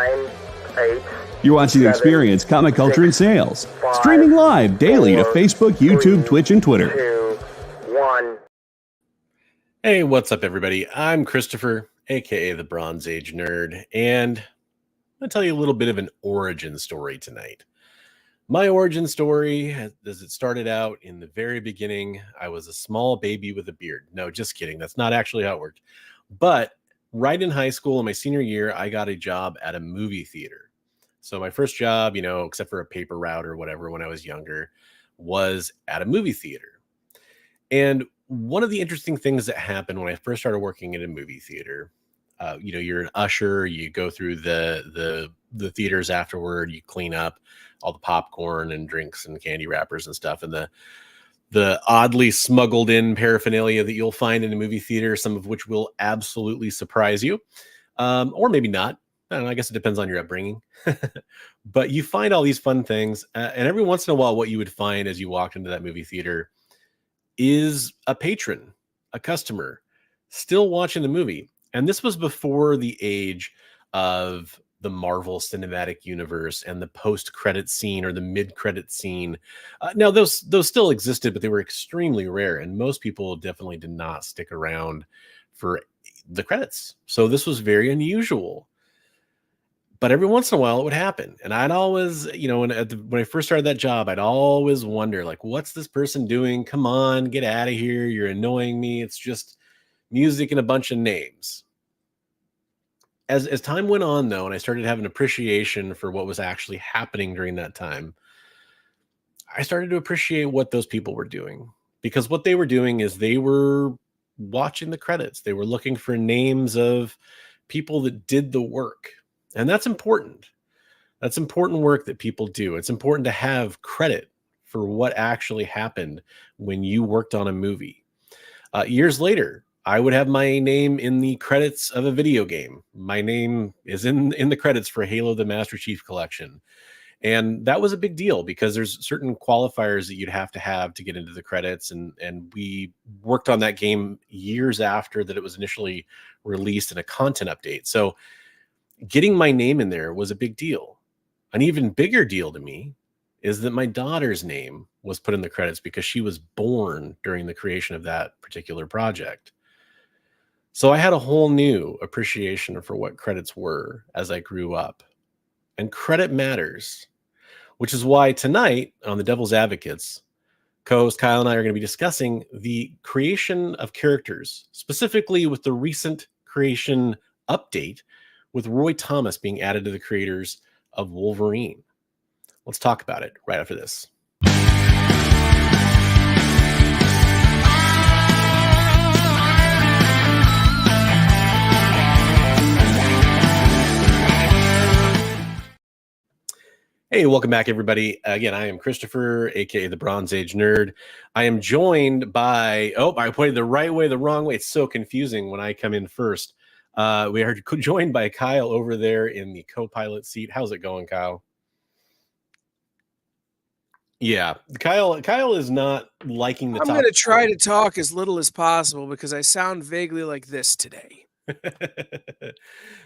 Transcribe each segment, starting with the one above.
9, 8. You're watching The Experience, Comic Culture and Sales. Streaming live daily to Facebook, YouTube, Twitch, and Twitter. 2, 1. Hey, what's up, everybody? I'm Christopher, aka the Bronze Age Nerd, and I'm going to tell you a little bit of an origin story tonight. My origin story, as it started out in the very beginning, I was a small baby with a beard. No, just kidding. That's not actually how it worked. But right in high school, in my senior year, I got a job at a movie theater. So my first job, except for a paper route or whatever when I was younger, was at a movie theater. And one of the interesting things that happened when I first started working at a movie theater, you're an usher, you go through the theaters afterward, you clean up all the popcorn and drinks and candy wrappers and stuff, and the oddly smuggled in paraphernalia that you'll find in a movie theater, some of which will absolutely surprise you, or maybe not. I don't know, I guess it depends on your upbringing. But you find all these fun things, and every once in a while, what you would find as you walked into that movie theater is a patron, a customer, still watching the movie. And this was before the age of the Marvel Cinematic Universe and the post-credit scene or the mid-credit scene. Now, those still existed, but they were extremely rare, and most people definitely did not stick around for the credits. So this was very unusual. But every once in a while, it would happen. And I'd always, when I first started that job, I'd always wonder, like, what's this person doing? Come on, get out of here. You're annoying me. It's just music and a bunch of names. As time went on, though, and I started having appreciation for what was actually happening during that time, I started to appreciate what those people were doing. Because what they were doing is they were watching the credits. They were looking for names of people that did the work. And that's important. That's important work that people do. It's important to have credit for what actually happened when you worked on a movie. Years later, I would have my name in the credits of a video game. My name is in the credits for Halo the Master Chief Collection. And that was a big deal because there's certain qualifiers that you'd have to get into the credits. And we worked on that game years after that it was initially released in a content update. So getting my name in there was a big deal. An even bigger deal to me is that my daughter's name was put in the credits because she was born during the creation of that particular project. So I had a whole new appreciation for what credits were as I grew up. And credit matters, which is why tonight on The Devil's Advocates, co-host Kyle and I are going to be discussing the creation of characters, specifically with the recent creation update with Roy Thomas being added to the creators of Wolverine. Let's talk about it right after this. Hey, welcome back, everybody. Again, I am Christopher, aka the Bronze Age Nerd. I am joined by, I pointed the right way, the wrong way. It's so confusing when I come in first. We are joined by Kyle over there in the co-pilot seat. How's it going, Kyle? Yeah, Kyle is not liking the I'm going to try to talk as little as possible because I sound vaguely like this today.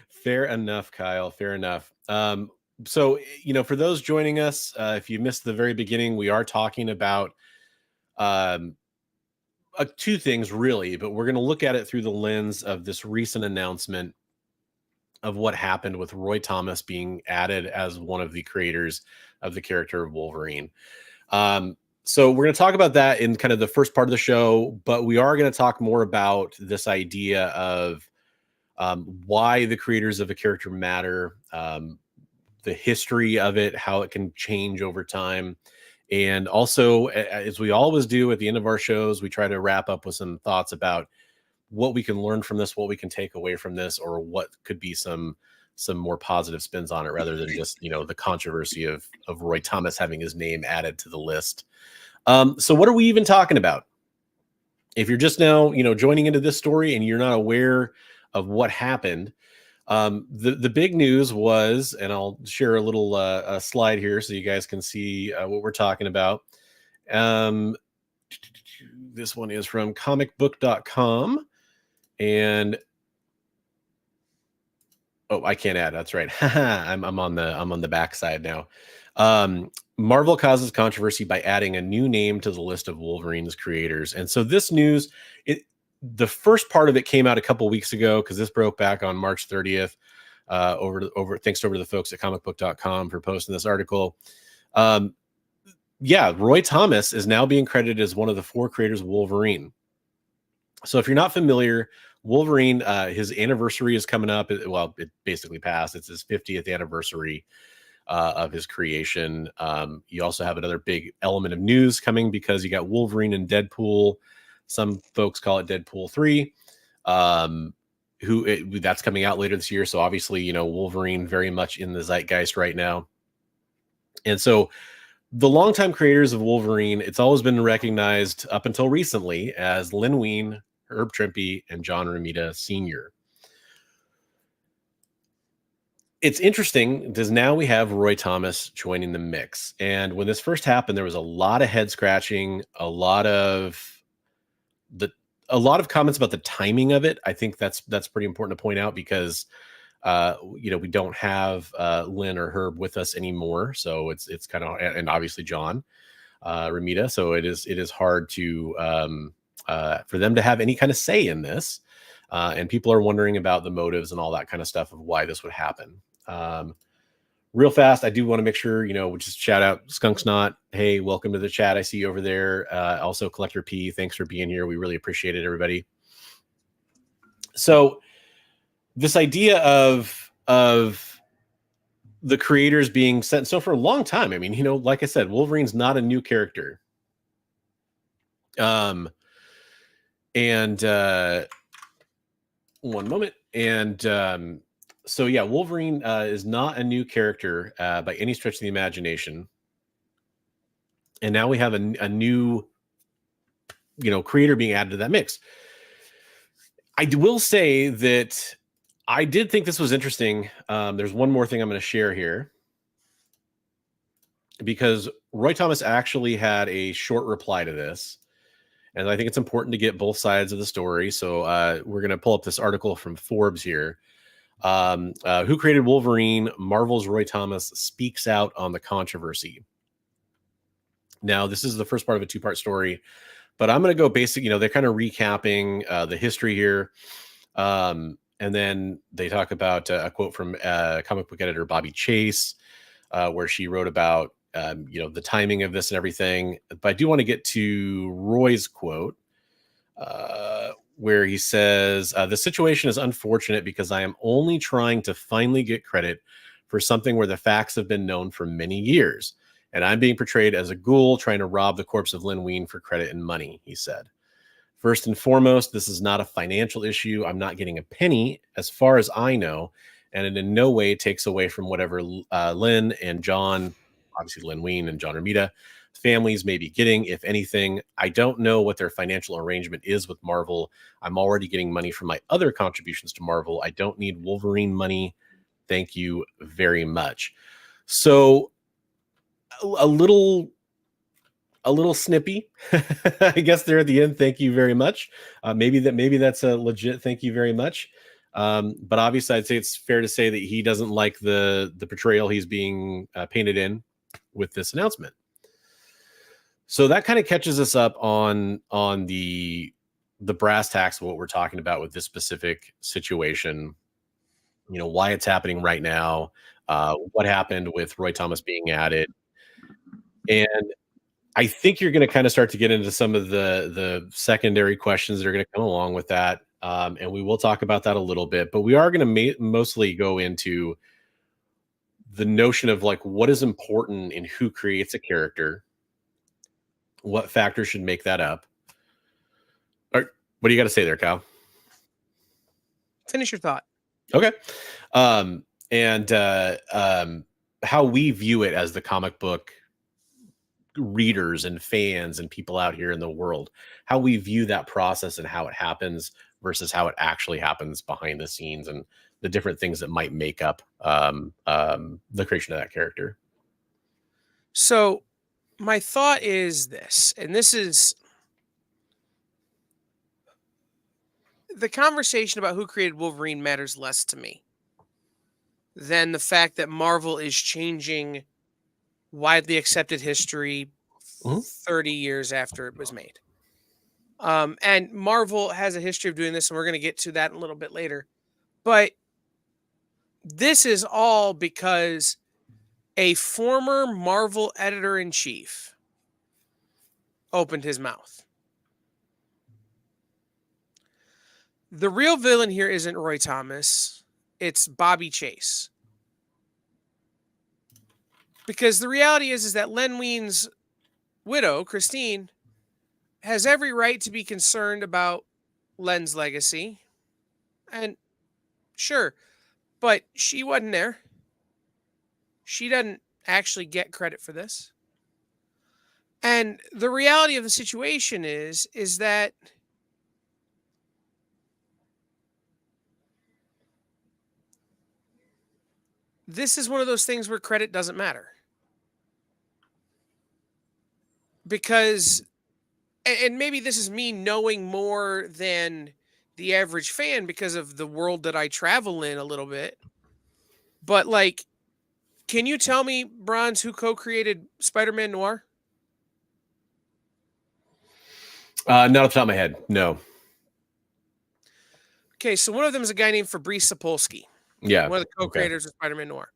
Fair enough, Kyle. Fair enough. So, for those joining us, if you missed the very beginning, we are talking about two things, really, but we're going to look at it through the lens of this recent announcement of what happened with Roy Thomas being added as one of the creators of the character of Wolverine. So we're going to talk about that in kind of the first part of the show, but we are going to talk more about this idea of why the creators of a character matter, the history of it, how it can change over time. And also, as we always do at the end of our shows, we try to wrap up with some thoughts about what we can learn from this, what we can take away from this, or what could be some more positive spins on it rather than just, the controversy of Roy Thomas having his name added to the list. So what are we even talking about? If you're just now, joining into this story and you're not aware of what happened, the big news was, and I'll share a little slide here so you guys can see what we're talking about. This one is from comicbook.com, and Oh, I can't add. That's right. I'm on the backside now. Marvel causes controversy by adding a new name to the list of Wolverine's creators. And so this news, the first part of it came out a couple weeks ago because this broke back on March 30th. Thanks over to the folks at comicbook.com for posting this article. Yeah, Roy Thomas is now being credited as one of the 4 creators of Wolverine. So if you're not familiar, Wolverine, his anniversary is coming up. Well, it basically passed. It's his 50th anniversary of his creation. You also have another big element of news coming because you got Wolverine and Deadpool. Some folks call it Deadpool 3. That's coming out later this year. So obviously, Wolverine very much in the zeitgeist right now. And so the longtime creators of Wolverine, it's always been recognized up until recently as Len Wein, Herb Trimpe, and John Romita Sr. It's interesting because now we have Roy Thomas joining the mix. And when this first happened, there was a lot of head scratching, a lot of comments about the timing of it. I think that's pretty important to point out because we don't have Lynn or Herb with us anymore. So it's kind of, and obviously John Romita. So it is hard to for them to have any kind of say in this. And people are wondering about the motives and all that kind of stuff of why this would happen. Real fast, I do want to make sure, just shout out Skunk Snot. Hey, welcome to the chat. I see you over there. Also, Collector P, thanks for being here. We really appreciate it, everybody. So this idea of the creators being sent, so for a long time, I mean, like I said, Wolverine's not a new character. And one moment. And so yeah, Wolverine is not a new character by any stretch of the imagination. And now we have a new, creator being added to that mix. I will say that I did think this was interesting. There's one more thing I'm going to share here because Roy Thomas actually had a short reply to this. And I think it's important to get both sides of the story. So we're going to pull up this article from Forbes here. Who created Wolverine? Marvel's Roy Thomas speaks out on the controversy. Now, this is the first part of a 2-part story, but I'm going to go basic. They're kind of recapping the history here. And then they talk about a quote from comic book editor Bobby Chase, where she wrote about the timing of this and everything. But I do want to get to Roy's quote, where he says, the situation is unfortunate because I am only trying to finally get credit for something where the facts have been known for many years. And I'm being portrayed as a ghoul trying to rob the corpse of Len Wein for credit and money, he said. First and foremost, this is not a financial issue. I'm not getting a penny as far as I know. And it in no way takes away from whatever Lynn and John, obviously Len Wein and John Romita, families may be getting. If anything, I don't know what their financial arrangement is with Marvel. I'm already getting money from my other contributions to Marvel. I don't need Wolverine money. Thank you very much. So a little snippy, I guess there at the end. Thank you very much. Maybe that's a legit thank you very much. But obviously I'd say it's fair to say that he doesn't like the portrayal he's being painted in with this announcement. So that kind of catches us up on the brass tacks of what we're talking about with this specific situation. Why it's happening right now, what happened with Roy Thomas being added. And I think you're going to kind of start to get into some of the secondary questions that are going to come along with that. And we will talk about that a little bit, but we are going to mostly go into the notion of like what is important in who creates a character, what factors should make that up. All right, what do you got to say there, Kyle? Finish your thought. Okay. And how we view it as the comic book readers and fans and people out here in the world, how we view that process and how it happens versus how it actually happens behind the scenes and the different things that might make up the creation of that character. So my thought is this, and this is the conversation about who created Wolverine matters less to me. than the fact that Marvel is changing widely accepted history 30 years after it was made. And Marvel has a history of doing this, and we're going to get to that a little bit later. But this is all because a former Marvel editor-in-chief opened his mouth. The real villain here isn't Roy Thomas. It's Bobby Chase. Because the reality is that Len Wein's widow, Christine, has every right to be concerned about Len's legacy. And sure, but she wasn't there. She doesn't actually get credit for this. And the reality of the situation is that this is one of those things where credit doesn't matter. Because, and maybe this is me knowing more than the average fan because of the world that I travel in a little bit. But like, can you tell me, Bronze, who co-created Spider-Man Noir? Not off the top of my head, no. Okay, so one of them is a guy named Fabrice Sapolsky. Yeah. One of the co-creators of Spider-Man Noir.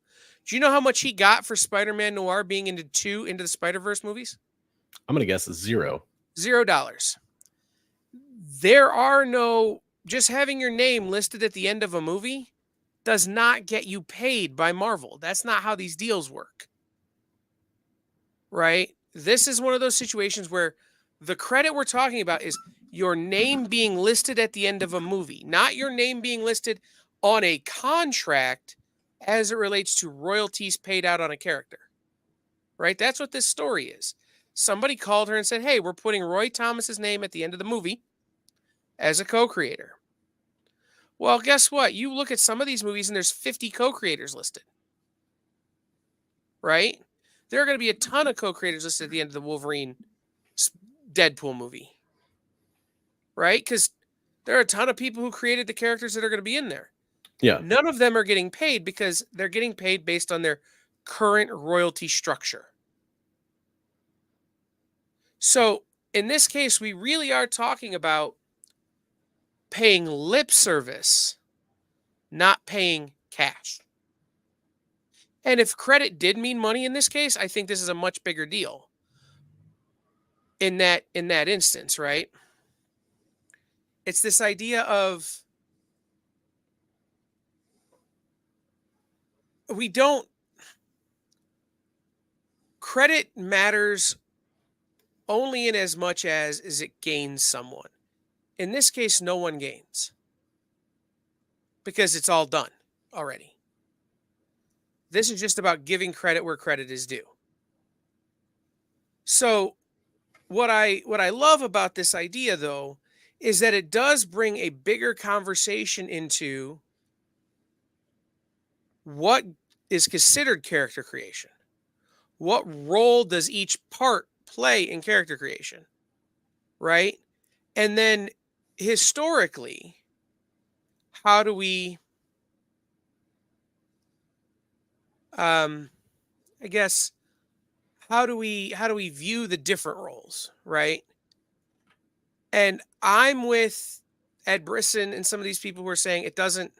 Do you know how much he got for Spider-Man Noir being into the Spider-Verse movies? I'm going to guess $0. $0. There are no, just having your name listed at the end of a movie does not get you paid by Marvel. That's not how these deals work. Right? This is one of those situations where the credit we're talking about is your name being listed at the end of a movie, not your name being listed on a contract as it relates to royalties paid out on a character. Right? That's what this story is. Somebody called her and said, hey, we're putting Roy Thomas's name at the end of the movie as a co-creator. Well, guess what? You look at some of these movies and there's 50 co-creators listed. Right? There are going to be a ton of co-creators listed at the end of the Wolverine Deadpool movie. Right? Because there are a ton of people who created the characters that are going to be in there. Yeah. None of them are getting paid because they're getting paid based on their current royalty structure. So in this case, we really are talking about paying lip service, not paying cash. And if credit did mean money in this case, I think this is a much bigger deal. In that instance, right? It's this idea of credit matters only in as much as it gains someone. In this case, no one gains because it's all done already. This is just about giving credit where credit is due. So what I love about this idea, though, is that it does bring a bigger conversation into what is considered character creation. What role does each part play in character creation? Right? And then historically, how do we how do we view the different roles, right? And I'm with Ed Brisson and some of these people who are saying it doesn't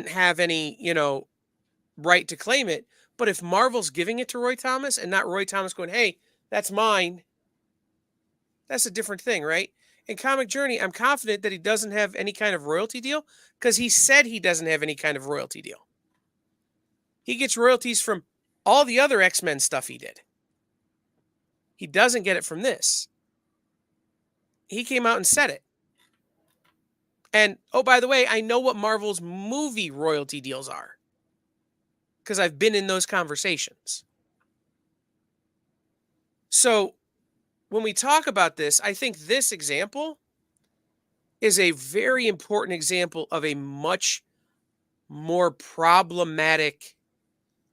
have any, right to claim it. But if Marvel's giving it to Roy Thomas and not Roy Thomas going, hey, that's mine, that's a different thing, right? In Comic Journey, I'm confident that he doesn't have any kind of royalty deal because he said he doesn't have any kind of royalty deal. He gets royalties from all the other X-Men stuff he did. He doesn't get it from this. He came out and said it. And, oh, by the way, I know what Marvel's movie royalty deals are because I've been in those conversations. So when we talk about this, I think this example is a very important example of a much more problematic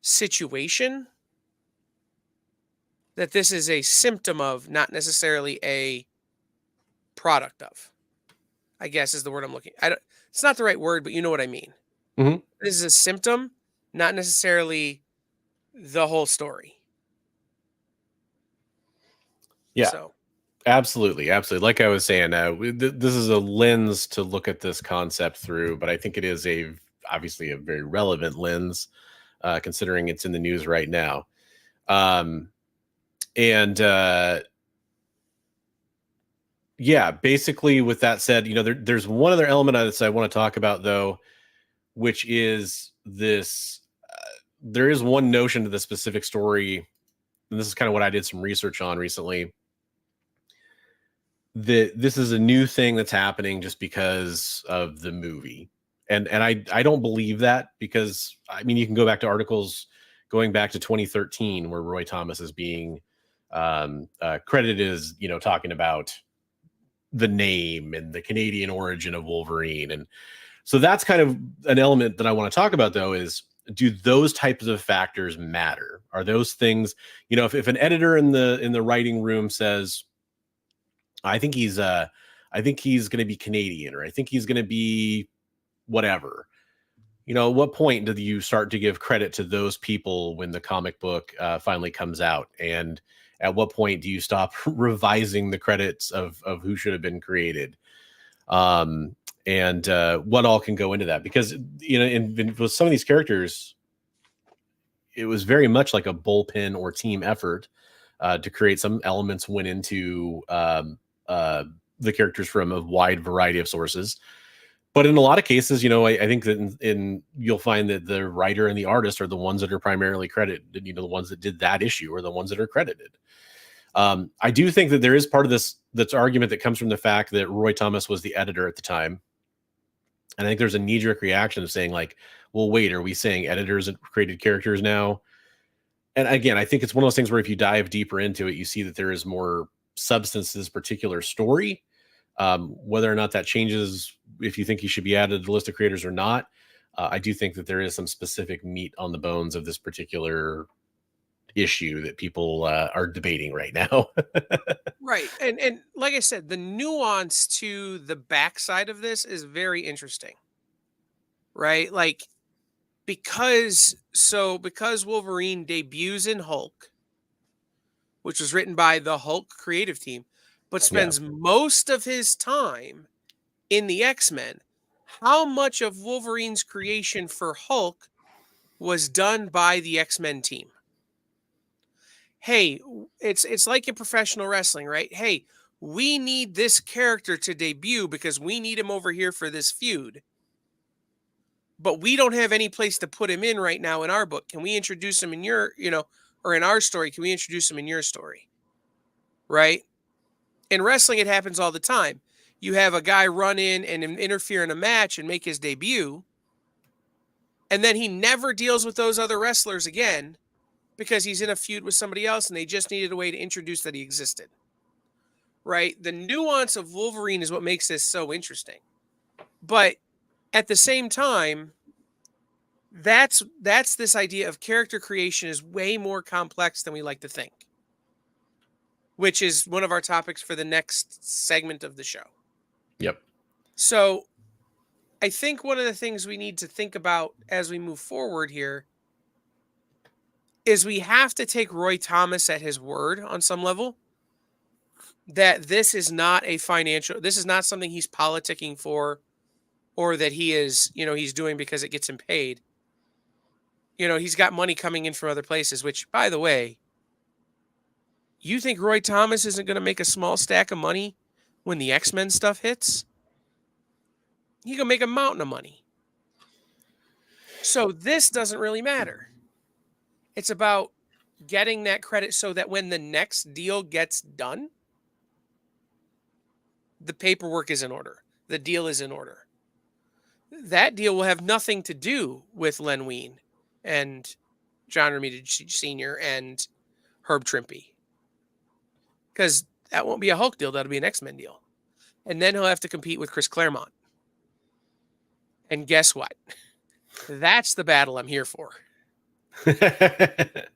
situation that this is a symptom of, not necessarily a product of, I guess is the word I'm looking. it's not the right word, but you know what I mean. Mhm. This is a symptom, not necessarily the whole story. Yeah. So, Absolutely, absolutely. Like I was saying, this is a lens to look at this concept through, but I think it is obviously a very relevant lens, considering it's in the news right now. Um, and yeah, basically, with that said, there's one other element I want to talk about though, which is this. There is one notion to the specific story, and this is kind of what I did some research on recently, that this is a new thing that's happening just because of the movie. And I don't believe that, because I mean, you can go back to articles going back to 2013 where Roy Thomas is being credited as, talking about the name and the Canadian origin of Wolverine. And so that's kind of an element that I want to talk about, though, is, do those types of factors matter? Are those things, if an editor in the writing room says, I think he's going to be Canadian, or I think he's going to be whatever. At what point do you start to give credit to those people when the comic book finally comes out? And at what point do you stop revising the credits of who should have been created? And what all can go into that? Because, with some of these characters, it was very much like a bullpen or team effort to create. Some elements went into the characters from a wide variety of sources. But in a lot of cases, I think that in you'll find that the writer and the artist are the ones that are primarily credited. The ones that did that issue are the ones that are credited. I do think that there is part of that's argument that comes from the fact that Roy Thomas was the editor at the time. And I think there's a knee-jerk reaction of saying, like, well, wait, are we saying editors have created characters now? And again, I think it's one of those things where if you dive deeper into it, you see that there is more substance to this particular story. Whether or not that changes, if you think he should be added to the list of creators or not, I do think that there is some specific meat on the bones of this particular issue that people are debating right now. right. And like I said, the nuance to the backside of this is very interesting. Right? Like, because Wolverine debuts in Hulk, which was written by the Hulk creative team, but spends most of his time in the X-Men, how much of Wolverine's creation for Hulk was done by the X-Men team? Hey, it's like in professional wrestling, right? Hey, we need this character to debut because we need him over here for this feud. But we don't have any place to put him in right now in our book. Can we introduce him in your, or in our story? Can we introduce him in your story? Right? In wrestling, it happens all the time. You have a guy run in and interfere in a match and make his debut, and then he never deals with those other wrestlers again because he's in a feud with somebody else and they just needed a way to introduce that he existed. Right? The nuance of Wolverine is what makes this so interesting. But at the same time, that's this idea of character creation is way more complex than we like to think, which is one of our topics for the next segment of the show. Yep. So I think one of the things we need to think about as we move forward here is we have to take Roy Thomas at his word on some level, that this is not this is not something he's politicking for, or that he is, he's doing because it gets him paid. He's got money coming in from other places, which, by the way, you think Roy Thomas isn't going to make a small stack of money when the X-Men stuff hits? He can make a mountain of money. So this doesn't really matter. It's about getting that credit so that when the next deal gets done, the paperwork is in order. The deal is in order. That deal will have nothing to do with Len Wein and John Romita Sr. and Herb Trimpe. Because that won't be a Hulk deal. That'll be an X-Men deal. And then he'll have to compete with Chris Claremont. And guess what? That's the battle I'm here for. I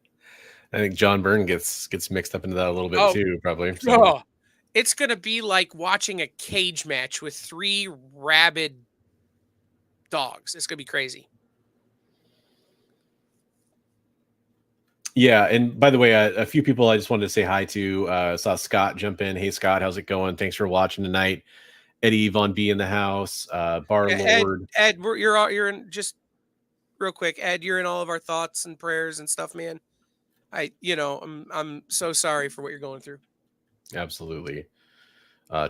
think John Byrne gets mixed up into that a little bit too, probably. So. It's going to be like watching a cage match with three rabid dogs. It's going to be crazy. Yeah, and by the way, a few people I just wanted to say hi to. Saw Scott jump in. Hey, Scott, how's it going? Thanks for watching tonight. Eddie Von B in the house. Bar Yeah, Lord. Ed, you're in, just real quick. Ed, you're in all of our thoughts and prayers and stuff, man. I'm so sorry for what you're going through. Absolutely.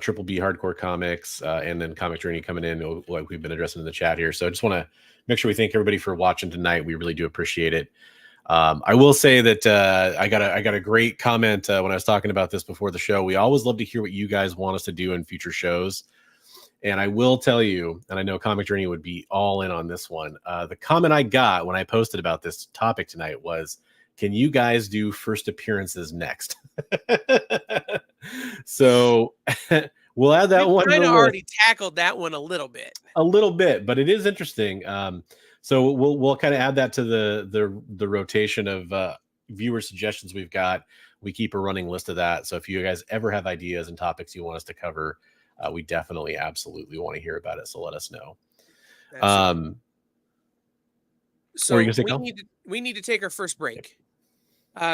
Triple B Hardcore Comics, and then Comic Journey coming in, like we've been addressing in the chat here. So I just want to make sure we thank everybody for watching tonight. We really do appreciate it. I will say that I got a great comment when I was talking about this before the show. We always love to hear what you guys want us to do in future shows. And I will tell you, and I know Comic Journey would be all in on this one. The comment I got when I posted about this topic tonight was, can you guys do first appearances next? So we'll add that one. Kind of already tackled that one a little bit, but it is interesting. So we'll kind of add that to the rotation of viewer suggestions we've got. We keep a running list of that. So if you guys ever have ideas and topics you want us to cover, we definitely absolutely want to hear about it. So let us know. So we need to take our first break.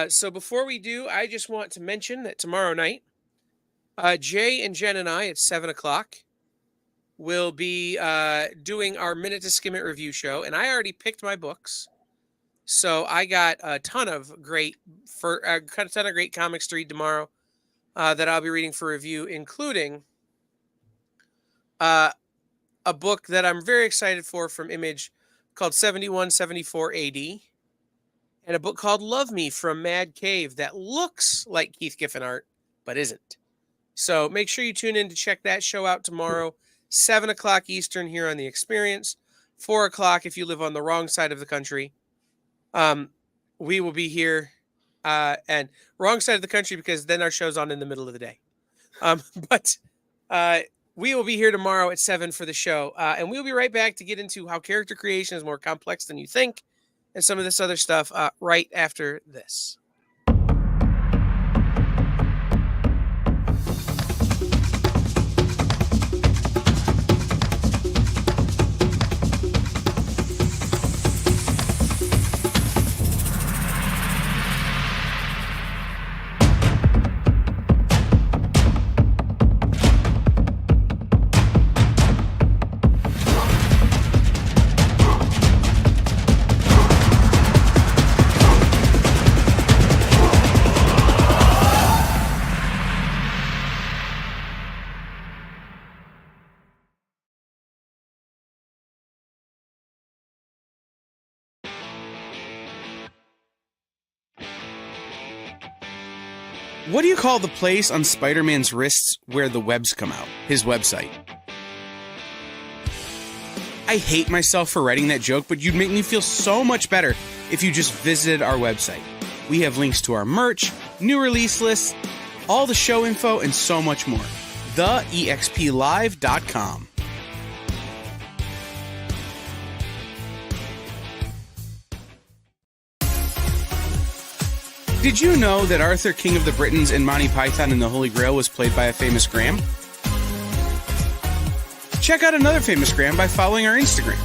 So before we do, I just want to mention that tomorrow night, Jay and Jen and I at 7:00 will be doing our Minute to Skim It review show, and I already picked my books. So I got a ton of great comics to read tomorrow that I'll be reading for review, including a book that I'm very excited for from Image called 7174 AD, and a book called Love Me from Mad Cave that looks like Keith Giffen art, but isn't. So make sure you tune in to check that show out tomorrow, 7:00 Eastern here on The Experience, 4:00 if you live on the wrong side of the country. We will be here, and wrong side of the country because then our show's on in the middle of the day. But we will be here tomorrow at 7 for the show, and we'll be right back to get into how character creation is more complex than you think and some of this other stuff right after this. What do you call the place on Spider-Man's wrists where the webs come out? His website. I hate myself for writing that joke, but you'd make me feel so much better if you just visited our website. We have links to our merch, new release lists, all the show info, and so much more. TheEXPLive.com. Did you know that Arthur, King of the Britons, and Monty Python and the Holy Grail was played by a famous Graham? Check out another famous Graham by following our Instagram.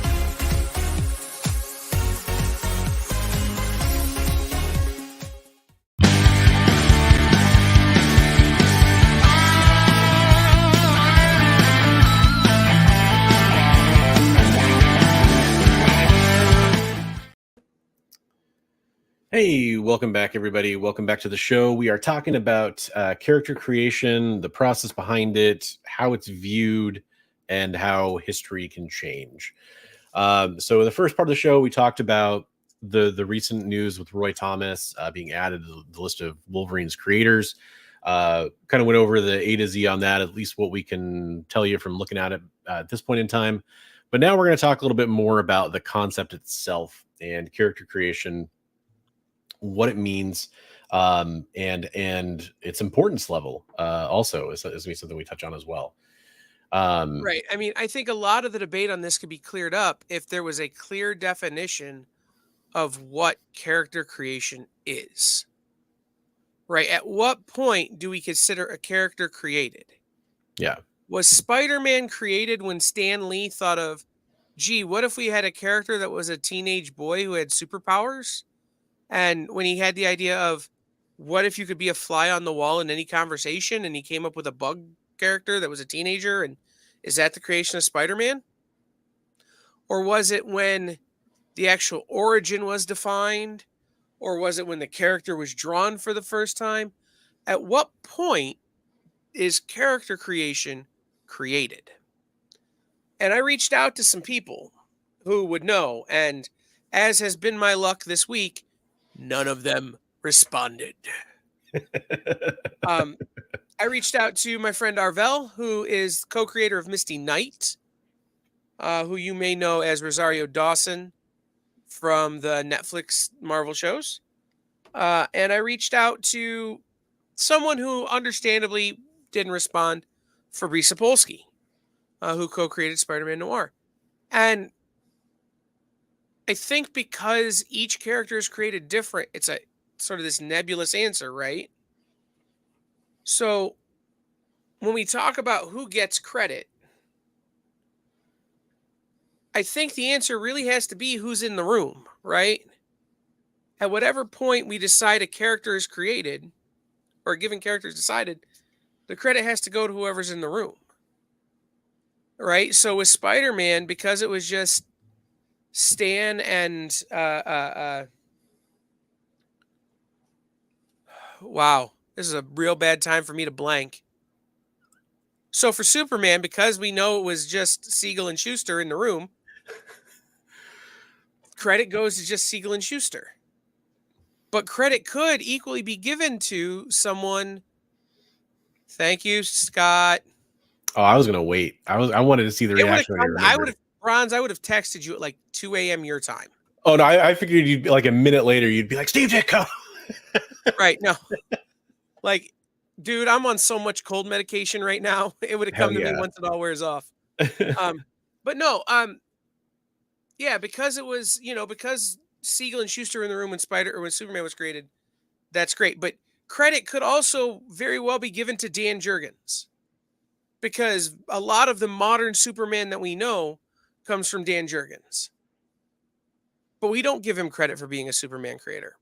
Hey, welcome back, everybody. Welcome back to the show. We are talking about character creation, the process behind it, how it's viewed, and how history can change. So in the first part of the show, we talked about the recent news with Roy Thomas being added to the list of Wolverine's creators. Kind of went over the A to Z on that, at least what we can tell you from looking at it at this point in time. But now we're going to talk a little bit more about the concept itself and character creation, what it means, and its importance level also is something we touch on as well. Right. I mean, I think a lot of the debate on this could be cleared up if there was a clear definition of what character creation is. Right. At what point do we consider a character created? Yeah. Was Spider-Man created when Stan Lee thought of, gee, what if we had a character that was a teenage boy who had superpowers? And when he had the idea of what if you could be a fly on the wall in any conversation, and he came up with a bug character that was a teenager, and is that the creation of Spider-Man? Or was it when the actual origin was defined? Or was it when the character was drawn for the first time? At what point is character creation created? And I reached out to some people who would know, and as has been my luck this week, none of them responded. I reached out to my friend Arvel, who is co-creator of Misty Knight, who you may know as Rosario Dawson from the Netflix Marvel shows. And I reached out to someone who understandably didn't respond, Fabrice Sapolsky, who co-created Spider-Man Noir. And I think because each character is created different, it's a sort of this nebulous answer, right? So when we talk about who gets credit, I think the answer really has to be who's in the room, right? At whatever point we decide a character is created, or a given character is decided, the credit has to go to whoever's in the room, right? So with Spider-Man, because it was just Stan and wow, this is a real bad time for me to blank. So for Superman, because we know it was just Siegel and Schuster in the room, credit goes to just Siegel and Schuster. But credit could equally be given to someone. Thank you, Scott. Oh, I was gonna wait. I wanted to see the reaction. I would have Bronze. I would have texted you at like 2 a.m. your time. Oh no, I figured you'd be like a minute later. You'd be like, Steve Ditko. Right? No, like, dude, I'm on so much cold medication right now. It would have come to me once it all wears off. But no, yeah, because it was, because Siegel and Schuster were in the room when Superman was created. That's great, but credit could also very well be given to Dan Jurgens, because a lot of the modern Superman that we know comes from Dan Jurgens. But we don't give him credit for being a Superman creator.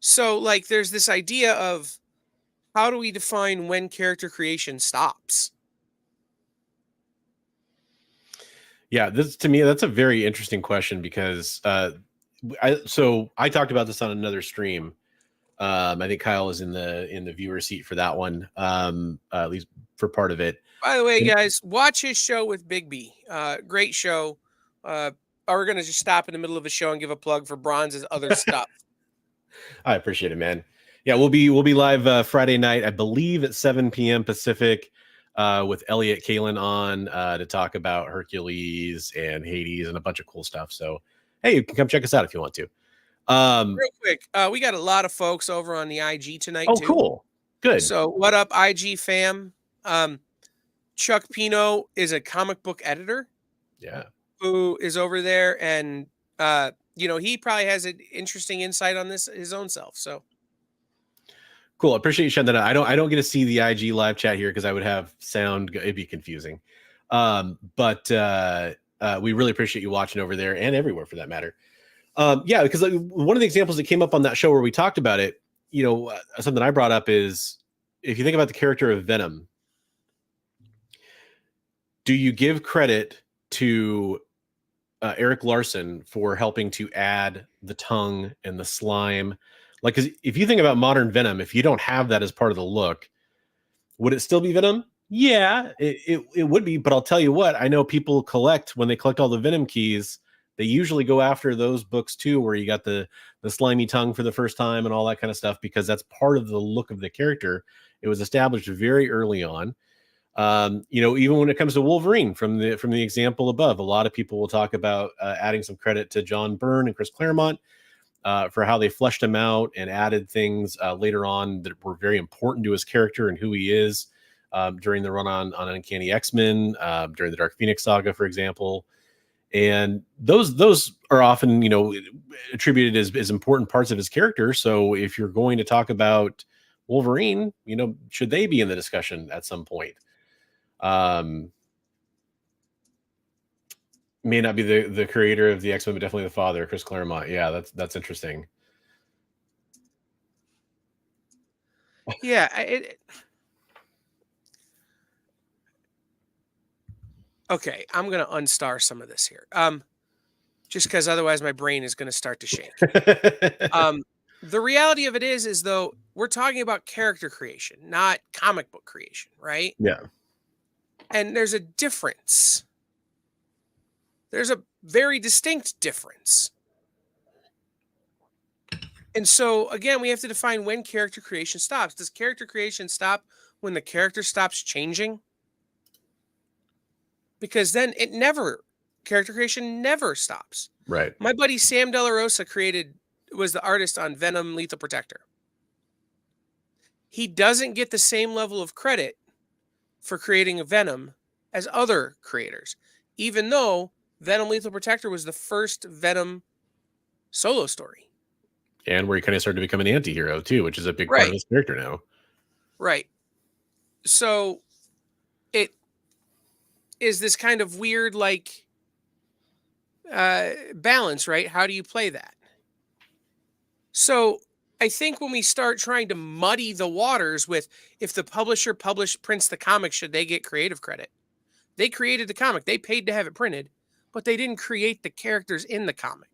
So, like, there's this idea of how do we define when character creation stops? Yeah, to me, that's a very interesting question, because I talked about this on another stream. I think Kyle is in the viewer seat for that one, at least for part of it. By the way, guys, watch his show with Big B. Great show. We're going to just stop in the middle of a show and give a plug for Bronze's other stuff. I appreciate it, man. Yeah, we'll be live Friday night, I believe at 7 p.m. Pacific, with Elliot Kalin on to talk about Hercules and Hades and a bunch of cool stuff. So, hey, you can come check us out if you want to. Real quick, we got a lot of folks over on the IG tonight. Oh, too. Cool. Good. So what up, IG fam? Chuck Pino is a comic book editor. Yeah. Who is over there, and he probably has an interesting insight on this his own self. So cool. I appreciate you sharing that. I don't get to see the IG live chat here because I would have sound. It'd be confusing. But we really appreciate you watching over there and everywhere for that matter. Yeah, because one of the examples that came up on that show where we talked about it, something I brought up is, if you think about the character of Venom, do you give credit to Eric Larson for helping to add the tongue and the slime? Like, 'cause if you think about modern Venom, if you don't have that as part of the look, would it still be Venom? Yeah, it would be. But I'll tell you what, I know people when they collect all the Venom keys, they usually go after those books too, where you got the slimy tongue for the first time and all that kind of stuff, because that's part of the look of the character. It was established very early on. Even when it comes to Wolverine, from the example above, a lot of people will talk about adding some credit to John Byrne and Chris Claremont for how they fleshed him out and added things later on that were very important to his character and who he is, during the run on Uncanny X-Men, during the Dark Phoenix saga, for example. And those are often, attributed as important parts of his character. So if you're going to talk about Wolverine, should they be in the discussion at some point? May not be the creator of the X-Men, but definitely the father, Chris Claremont. Yeah, that's interesting. Yeah, okay, I'm gonna unstar some of this here. Just because otherwise my brain is gonna start to shake. The reality of it is though we're talking about character creation, not comic book creation, right? Yeah. And there's a difference. There's a very distinct difference. And so again, we have to define when character creation stops. Does character creation stop when the character stops changing? Because then character creation never stops. Right. My buddy Sam De La Rosa was the artist on Venom Lethal Protector. He doesn't get the same level of credit for creating a Venom as other creators, even though Venom Lethal Protector was the first Venom solo story. And where he kind of started to become an anti-hero too, which is a big part of his character now. Right. So it is this kind of weird, like, balance, right? How do you play that? So I think when we start trying to muddy the waters with if the publisher prints the comic, should they get creative credit? They created the comic. They paid to have it printed, but they didn't create the characters in the comic.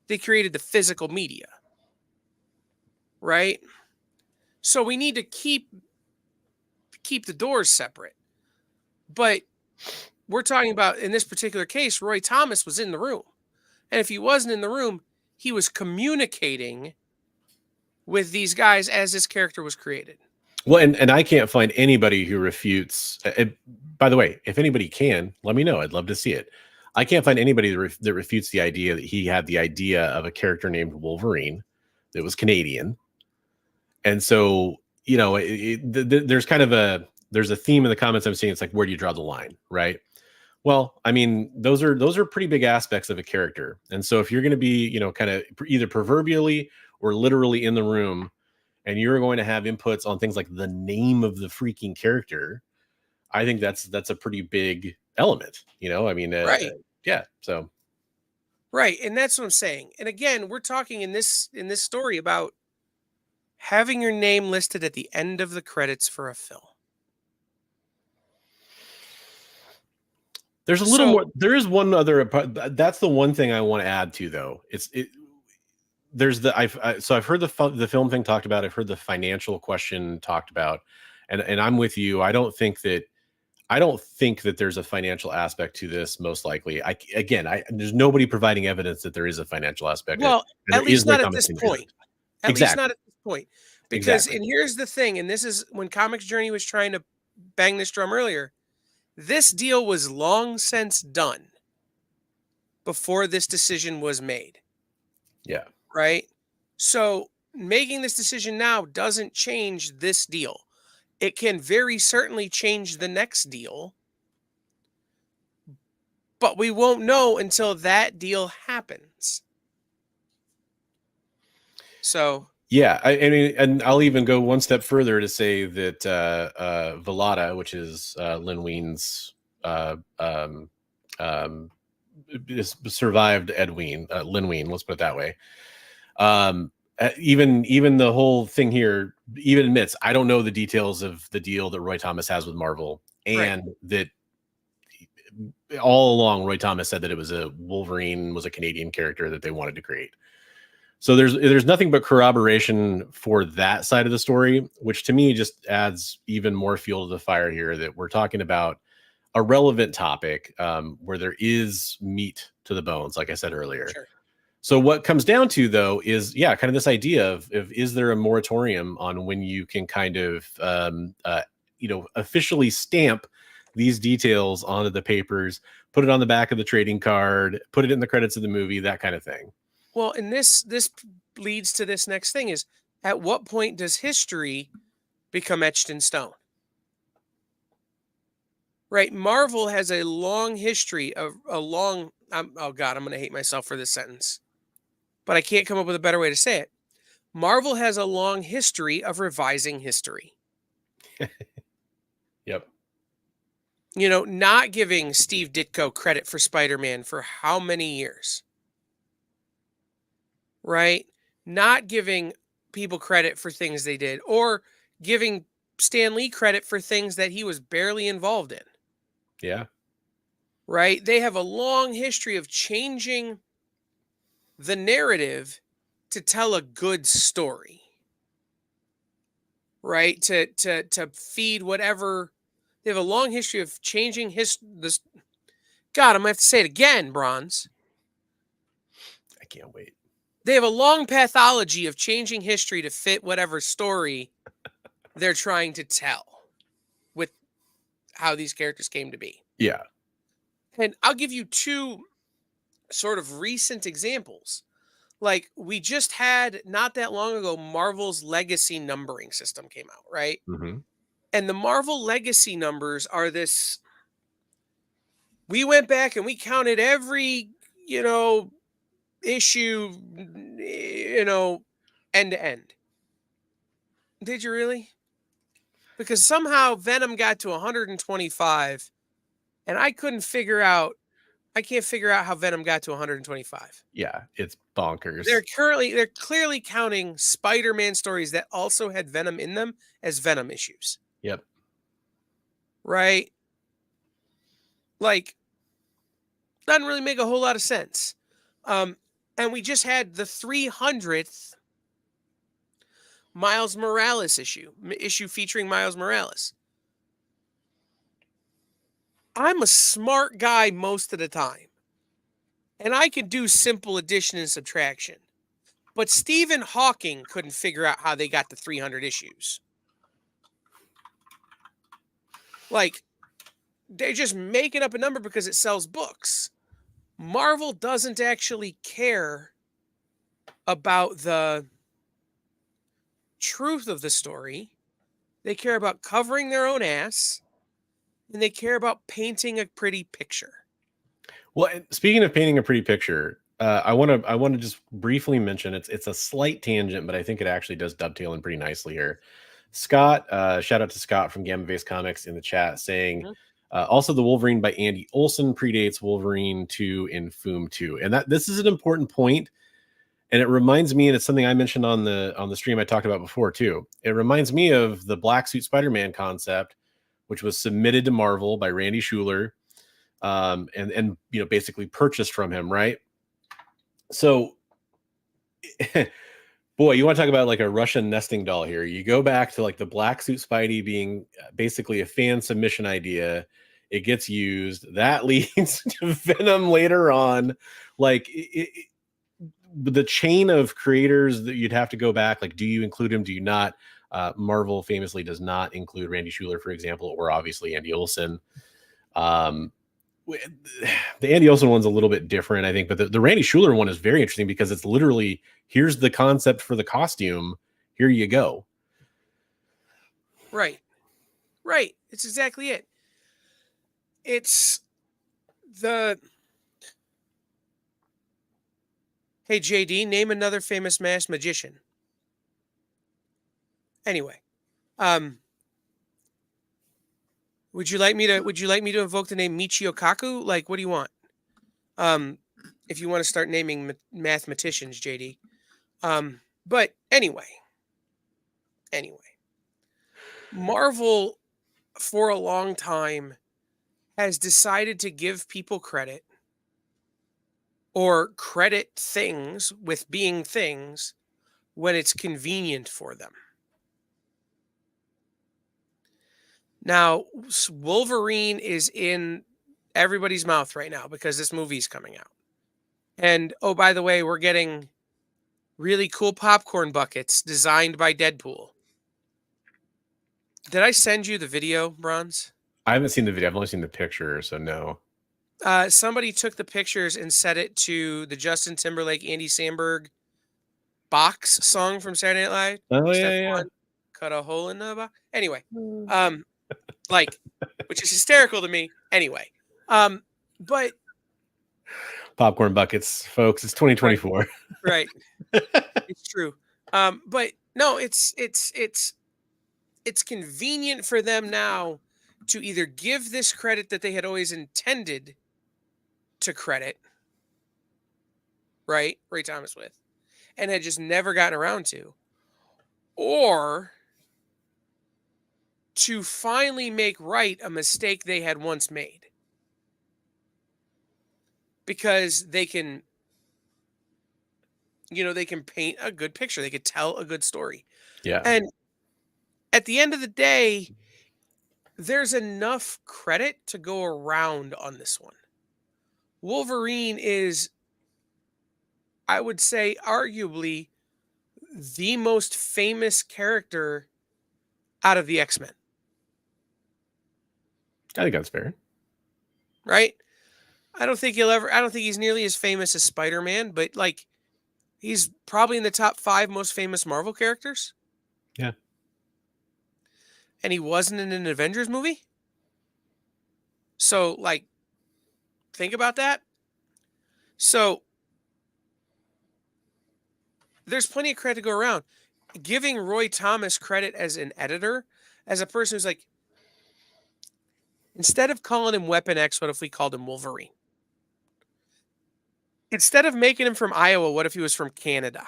They created the physical media. Right? So we need to keep the doors separate. But we're talking about, in this particular case, Roy Thomas was in the room. And if he wasn't in the room, he was communicating with these guys as this character was created. Well, and I can't find anybody who refutes. By the way, if anybody can, let me know. I'd love to see it. I can't find anybody that refutes the idea that he had the idea of a character named Wolverine that was Canadian. And so, you know, there's kind of there's a theme in the comments I'm seeing. It's like, where do you draw the line, right? Well, I mean, those are pretty big aspects of a character. And so if you're going to be, you know, kind of either proverbially or literally in the room, and you're going to have inputs on things like the name of the freaking character, I think that's a pretty big element, you know? I mean, right. Yeah. So. Right. And that's what I'm saying. And again, we're talking in this story about having your name listed at the end of the credits for a film. There's a little more. There is one other. That's the one thing I want to add to, though. There's the I've heard the film thing talked about. I've heard the financial question talked about, and I'm with you. I don't think that there's a financial aspect to this. Most likely, there's nobody providing evidence that there is a financial aspect. Well, at least not at this point. At least not at this point. Because, and here's the thing, and this is when Comics Journey was trying to bang this drum earlier, this deal was long since done before this decision was made. Yeah. Right? So making this decision now doesn't change this deal. It can very certainly change the next deal, but we won't know until that deal happens. So yeah, I mean, and I'll even go one step further to say that Velada, which is Lin Wein's survived Lin Wein, let's put it that way. Even the whole thing here even admits, I don't know the details of the deal that Roy Thomas has with Marvel, and that all along Roy Thomas said that it was Wolverine was a Canadian character that they wanted to create. So there's nothing but corroboration for that side of the story, which to me just adds even more fuel to the fire here, that we're talking about a relevant topic where there is meat to the bones, like I said earlier. Sure. So what comes down to, though, is, kind of this idea of is there a moratorium on when you can kind of, officially stamp these details onto the papers, put it on the back of the trading card, put it in the credits of the movie, that kind of thing. Well, and this leads to this next thing is, at what point does history become etched in stone? Right? Marvel has a long history of oh God, I'm going to hate myself for this sentence, but I can't come up with a better way to say it. Marvel has a long history of revising history. Yep. not giving Steve Ditko credit for Spider-Man for how many years? Right? Not giving people credit for things they did, or giving Stan Lee credit for things that he was barely involved in. Yeah. Right? They have a long history of changing the narrative to tell a good story. Right? To feed whatever. They have a long history of changing this. God, I'm gonna have to say it again, Bronze. I can't wait. They have a long pathology of changing history to fit whatever story they're trying to tell with how these characters came to be. Yeah. And I'll give you two sort of recent examples. Like, we just had, not that long ago, Marvel's Legacy numbering system came out, right? Mm-hmm. And the Marvel Legacy numbers are this. We went back and we counted every, issue, end to end. Did you really? Because somehow Venom got to 125, and I can't figure out how Venom got to 125. Yeah, it's bonkers. They're clearly counting Spider-Man stories that also had Venom in them as Venom issues. Yep. Right? Like, doesn't really make a whole lot of sense. And we just had the 300th Miles Morales issue featuring Miles Morales. I'm a smart guy most of the time, and I can do simple addition and subtraction. But Stephen Hawking couldn't figure out how they got to 300 issues. Like, they're just making up a number because it sells books. Marvel doesn't actually care about the truth of the story. They care about covering their own ass, and they care about painting a pretty picture. Well, and speaking of painting a pretty picture, I want to just briefly mention it's a slight tangent, but I think it actually does dovetail in pretty nicely here. Scott, shout out to Scott from Gamma Base Comics in the chat saying, also the Wolverine by Andy Olson predates Wolverine 2 and Foom 2, and that this is an important point. And it reminds me, and it's something I mentioned on the stream I talked about before too. It reminds me of the Black Suit Spider-Man concept, which was submitted to Marvel by Randy Schueller, and basically purchased from him, right? So, boy, you want to talk about like a Russian nesting doll here. You go back to like the Black Suit Spidey being basically a fan submission idea. It gets used. That leads to Venom later on. Like the chain of creators that you'd have to go back, like, do you include him? Do you not? Marvel famously does not include Randy Schueller, for example, or obviously Andy Olson. The Andy Olson one's a little bit different, I think, but the Randy Schueller one is very interesting because it's literally, here's the concept for the costume. Here you go. Right. It's exactly it. It's the... Hey, JD, name another famous masked magician. Anyway, would you like me to invoke the name Michio Kaku? Like, what do you want? If you want to start naming mathematicians, JD. But anyway, Marvel for a long time has decided to give people credit, or credit things with being things, when it's convenient for them. Now, Wolverine is in everybody's mouth right now because this movie's coming out. And, oh, by the way, we're getting really cool popcorn buckets designed by Deadpool. Did I send you the video, Bronze? I haven't seen the video. I've only seen the picture, so no. Somebody took the pictures and set it to the Justin Timberlake, Andy Samberg box song from Saturday Night Live. Oh, yeah. One, cut a hole in the box. Anyway, which is hysterical to me. Anyway, but popcorn buckets, folks. It's 2024. Right. It's true. But no, it's convenient for them now to either give this credit that they had always intended to credit, right, Roy Thomas with, and had just never gotten around to, or to finally make right a mistake they had once made. Because they can, they can paint a good picture. They could tell a good story. Yeah. And at the end of the day, there's enough credit to go around on this one. Wolverine is, I would say, arguably the most famous character out of the X-Men. I think that's fair. Right? I don't think he's nearly as famous as Spider-Man, but like he's probably in the top 5 most famous Marvel characters. Yeah. And he wasn't in an Avengers movie? So, like, think about that. So, there's plenty of credit to go around. Giving Roy Thomas credit as an editor, as a person who's like, instead of calling him Weapon X, what if we called him Wolverine? Instead of making him from Iowa, what if he was from Canada?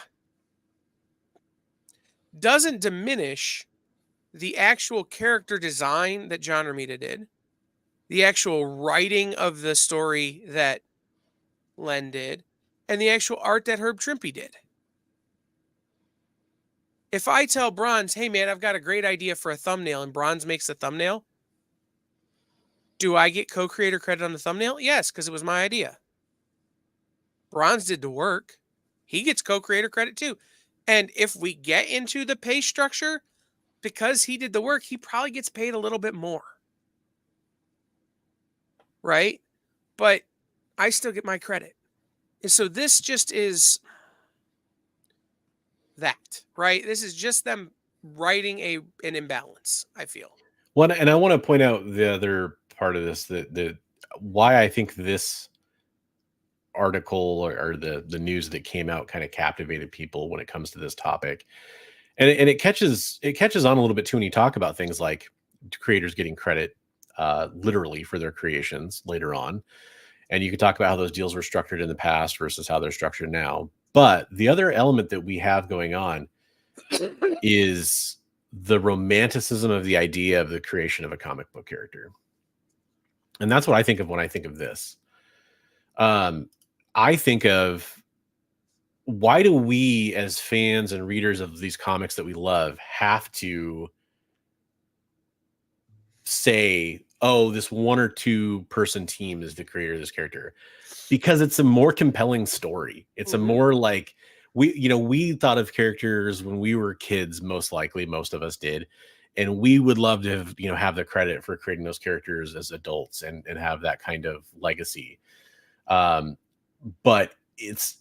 Doesn't diminish the actual character design that John Romita did, the actual writing of the story that Len did, and the actual art that Herb Trimpe did. If I tell Bronze, hey man, I've got a great idea for a thumbnail, and Bronze makes the thumbnail, do I get co-creator credit on the thumbnail? Yes, because it was my idea. Bronze did the work. He gets co-creator credit too. And if we get into the pay structure, because he did the work, he probably gets paid a little bit more. Right? But I still get my credit. And so this just is that, right? This is just them writing an imbalance, I feel. Well, and I want to point out the other part of this, that why I think this article or the news that came out kind of captivated people when it comes to this topic. And it catches on a little bit too when you talk about things like creators getting credit literally for their creations later on. And you can talk about how those deals were structured in the past versus how they're structured now. But the other element that we have going on is the romanticism of the idea of the creation of a comic book character. And that's what I think of when I think of this. I think of, why do we as fans and readers of these comics that we love have to say, oh, this 1 or 2 person team is the creator of this character? Because it's a more compelling story. It's a more like, we thought of characters when we were kids, most likely, most of us did. And we would love to have the credit for creating those characters as adults and have that kind of legacy. But is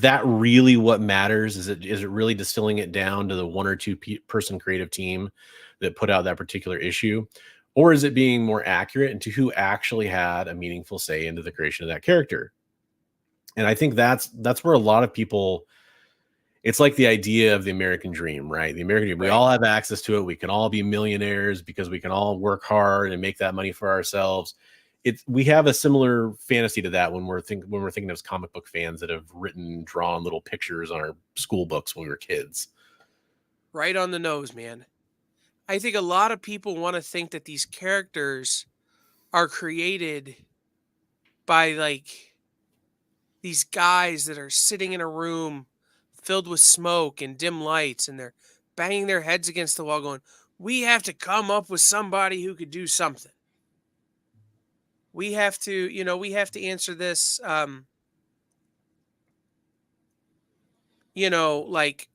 that really what matters? Is it really distilling it down to the 1 or 2 person creative team that put out that particular issue? Or is it being more accurate into who actually had a meaningful say into the creation of that character? And I think that's where a lot of people, it's like the idea of the American dream, right? The American dream, we all have access to it. We can all be millionaires because we can all work hard and make that money for ourselves. We have a similar fantasy to that when we're thinking of comic book fans that have drawn little pictures on our school books when we were kids. Right on the nose, man. I think a lot of people want to think that these characters are created by like these guys that are sitting in a room filled with smoke and dim lights, and they're banging their heads against the wall going, we have to come up with somebody who could do something. We have to, answer this, like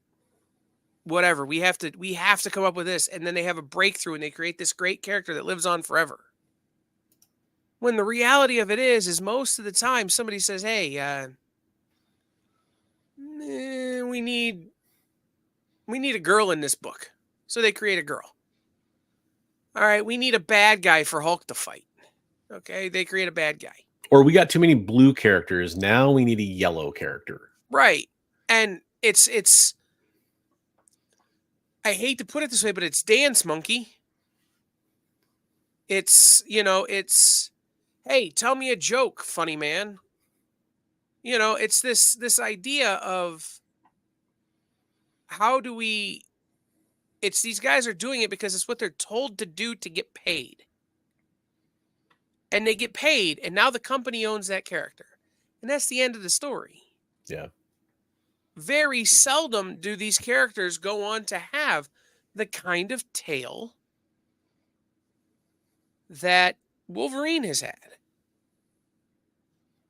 whatever. We have to come up with this. And then they have a breakthrough and they create this great character that lives on forever. When the reality of it is most of the time somebody says, hey, we need a girl in this book. So they create a girl. All right, we need a bad guy for Hulk to fight. Okay, they create a bad guy. Or we got too many blue characters. Now we need a yellow character. Right. And it's I hate to put it this way, but it's Dance Monkey. It's, hey, tell me a joke, funny man. It's this idea of how do we, it's these guys are doing it because it's what they're told to do to get paid. And they get paid, and now the company owns that character. And that's the end of the story. Yeah. Very seldom do these characters go on to have the kind of tale that Wolverine has had.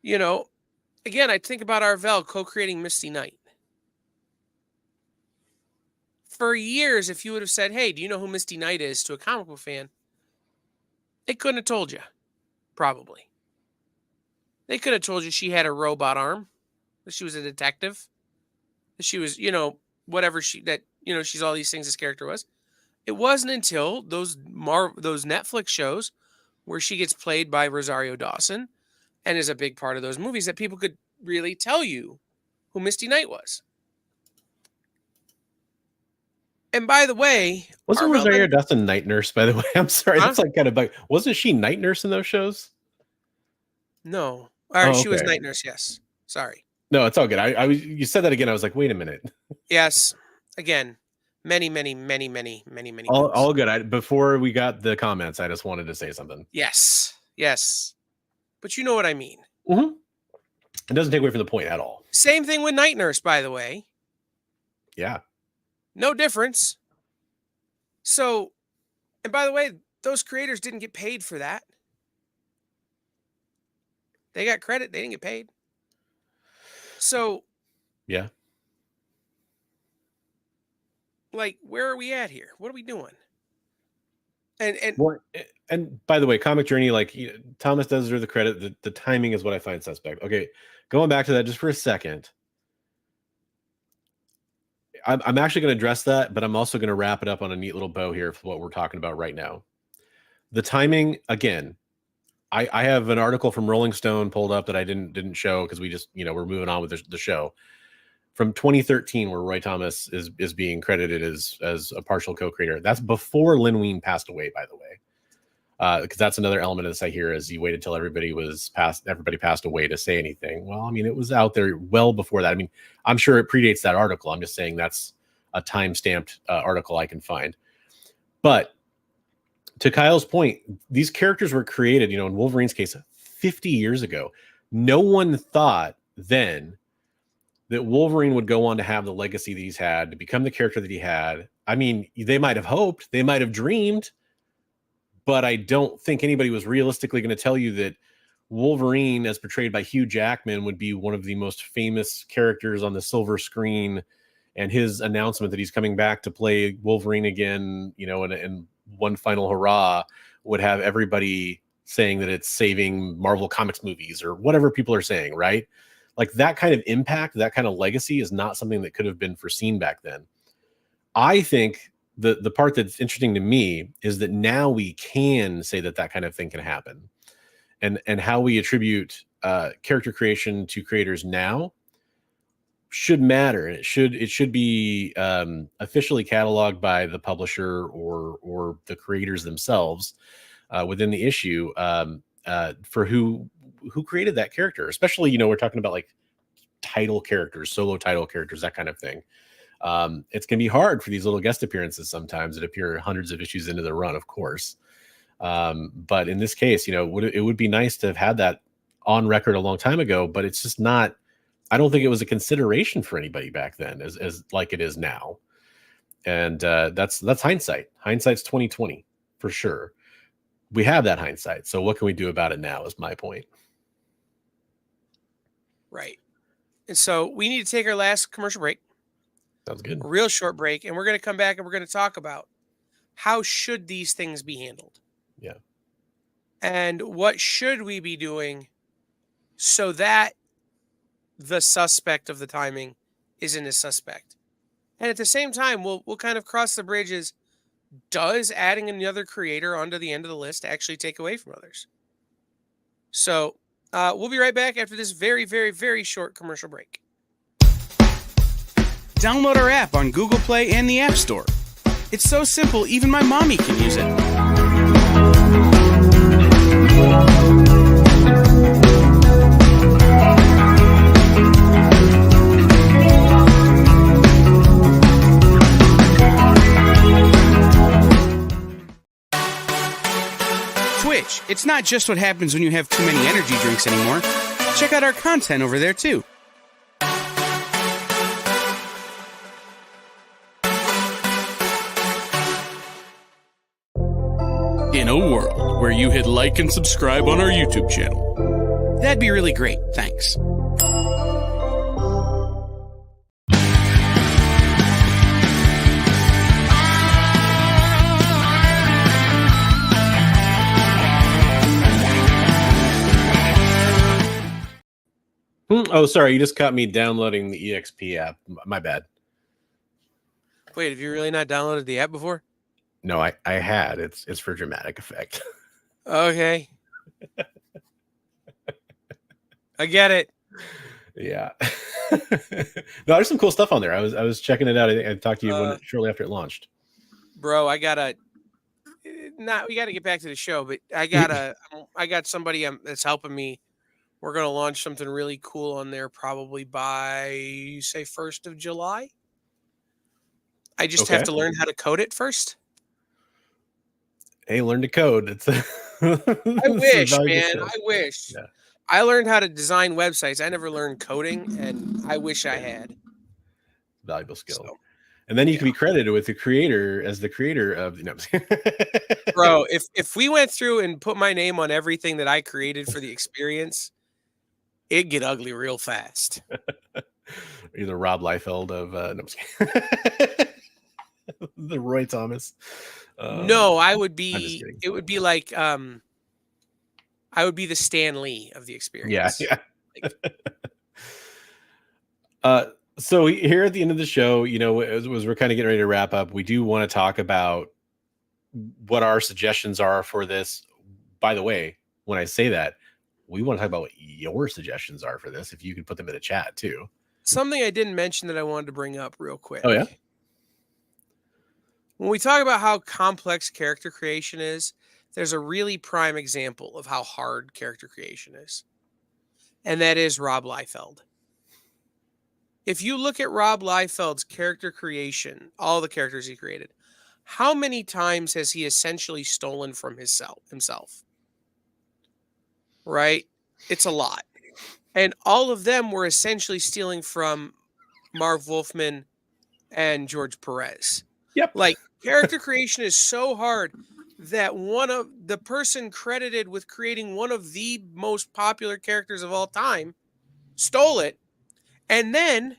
Again, I think about Arvell co-creating Misty Knight. For years, if you would have said, hey, do you know who Misty Knight is to a comic book fan? They couldn't have told you, probably. They could have told you she had a robot arm, that she was a detective, that she was, whatever she's all these things this character was. It wasn't until those Netflix shows where she gets played by Rosario Dawson and is a big part of those movies that people could really tell you who Misty Knight was. And by the way, wasn't Rosario Dawson night nurse, by the way? I'm sorry. Huh? That's like kind of bug. Wasn't she night nurse in those shows? No. She was Okay. night nurse, yes. Sorry. No, it's all good. You said that again. I was like, wait a minute. Yes. Again, many. All good. Before we got the comments, I just wanted to say something. Yes. But you know what I mean. Mm-hmm. It doesn't take away from the point at all. Same thing with Night Nurse, by the way. Yeah. No difference. So, and by the way, those creators didn't get paid for that. They got credit. They didn't get paid. So, yeah. Like, where are we at here? What are we doing? And by the way, Comic Journey, Thomas does deserve the credit. The timing is what I find suspect. Okay, going back to that just for a second. I'm actually going to address that, but I'm also going to wrap it up on a neat little bow here for what we're talking about right now. The timing, again, I have an article from Rolling Stone pulled up that I didn't show because we just, we're moving on with the show. From 2013, where Roy Thomas is being credited as a partial co-creator. That's before Lin Wein passed away, by the way. Because that's another element of this I hear is he waited till everybody passed away to say anything. Well, I mean, it was out there well before that. I mean, I'm sure it predates that article. I'm just saying that's a time-stamped article I can find. But to Kyle's point, these characters were created, in Wolverine's case, 50 years ago. No one thought then that Wolverine would go on to have the legacy that he's had, to become the character that he had. I mean, they might have hoped, they might have dreamed, but I don't think anybody was realistically going to tell you that Wolverine, as portrayed by Hugh Jackman, would be one of the most famous characters on the silver screen, and his announcement that he's coming back to play Wolverine again, and one final hurrah would have everybody saying that it's saving Marvel Comics movies or whatever people are saying, right? Like that kind of impact, that kind of legacy is not something that could have been foreseen back then. I think the part that's interesting to me is that now we can say that kind of thing can happen, and how we attribute character creation to creators now should matter. It should be officially cataloged by the publisher or the creators themselves within the issue for who created that character. Especially, we're talking about like title characters, solo title characters, that kind of thing. It's going to be hard for these little guest appearances sometimes that appear hundreds of issues into the run, of course. But in this case, it would be nice to have had that on record a long time ago, but it's just not. I don't think it was a consideration for anybody back then as like it is now. And that's hindsight. Hindsight's 2020 for sure. We have that hindsight. So what can we do about it now is my point. Right. And so we need to take our last commercial break. Sounds good. A real short break. And we're going to come back and we're going to talk about how should these things be handled? Yeah. And what should we be doing so that the suspect of the timing isn't a suspect? And at the same time, we'll kind of cross the bridges. Does adding another creator onto the end of the list actually take away from others? So we'll be right back after this very, very, very short commercial break. Download our app on Google Play and the App Store. It's so simple, even my mommy can use it. Twitch. It's not just what happens when you have too many energy drinks anymore. Check out our content over there, too. In a world where you hit like and subscribe on our YouTube channel, that'd be really great. Thanks. Oh, sorry. You just caught me downloading the EXP app. My bad. Wait, have you really not downloaded the app before? No, I had. It's for dramatic effect. Okay. I get it. Yeah. No, there's some cool stuff on there. I was checking it out. I talked to you shortly after it launched. Bro, we gotta get back to the show, but I got somebody that's helping me. We're gonna launch something really cool on there probably by say 1st of July. I just have to learn how to code it first. Hey, learn to code. I wish, man. I wish. Yeah. I learned how to design websites. I never learned coding, and I wish I had. Valuable skill. So, and then you can be credited with the creator of Bro, if we went through and put my name on everything that I created for the experience, it'd get ugly real fast. You're the Rob Liefeld of the Roy Thomas. No, I would be. It would be like I would be the Stan Lee of the experience. Yeah. So here at the end of the show, as we're kind of getting ready to wrap up, we do want to talk about what our suggestions are for this. By the way, when I say that, we want to talk about what your suggestions are for this. If you could put them in the chat too. Something I didn't mention that I wanted to bring up real quick. Oh yeah. When we talk about how complex character creation is, there's a really prime example of how hard character creation is. And that is Rob Liefeld. If you look at Rob Liefeld's character creation, all the characters he created, how many times has he essentially stolen from himself? Right? It's a lot. And all of them were essentially stealing from Marv Wolfman and George Perez. Yep. Like, character creation is so hard that one of the person credited with creating one of the most popular characters of all time stole it and then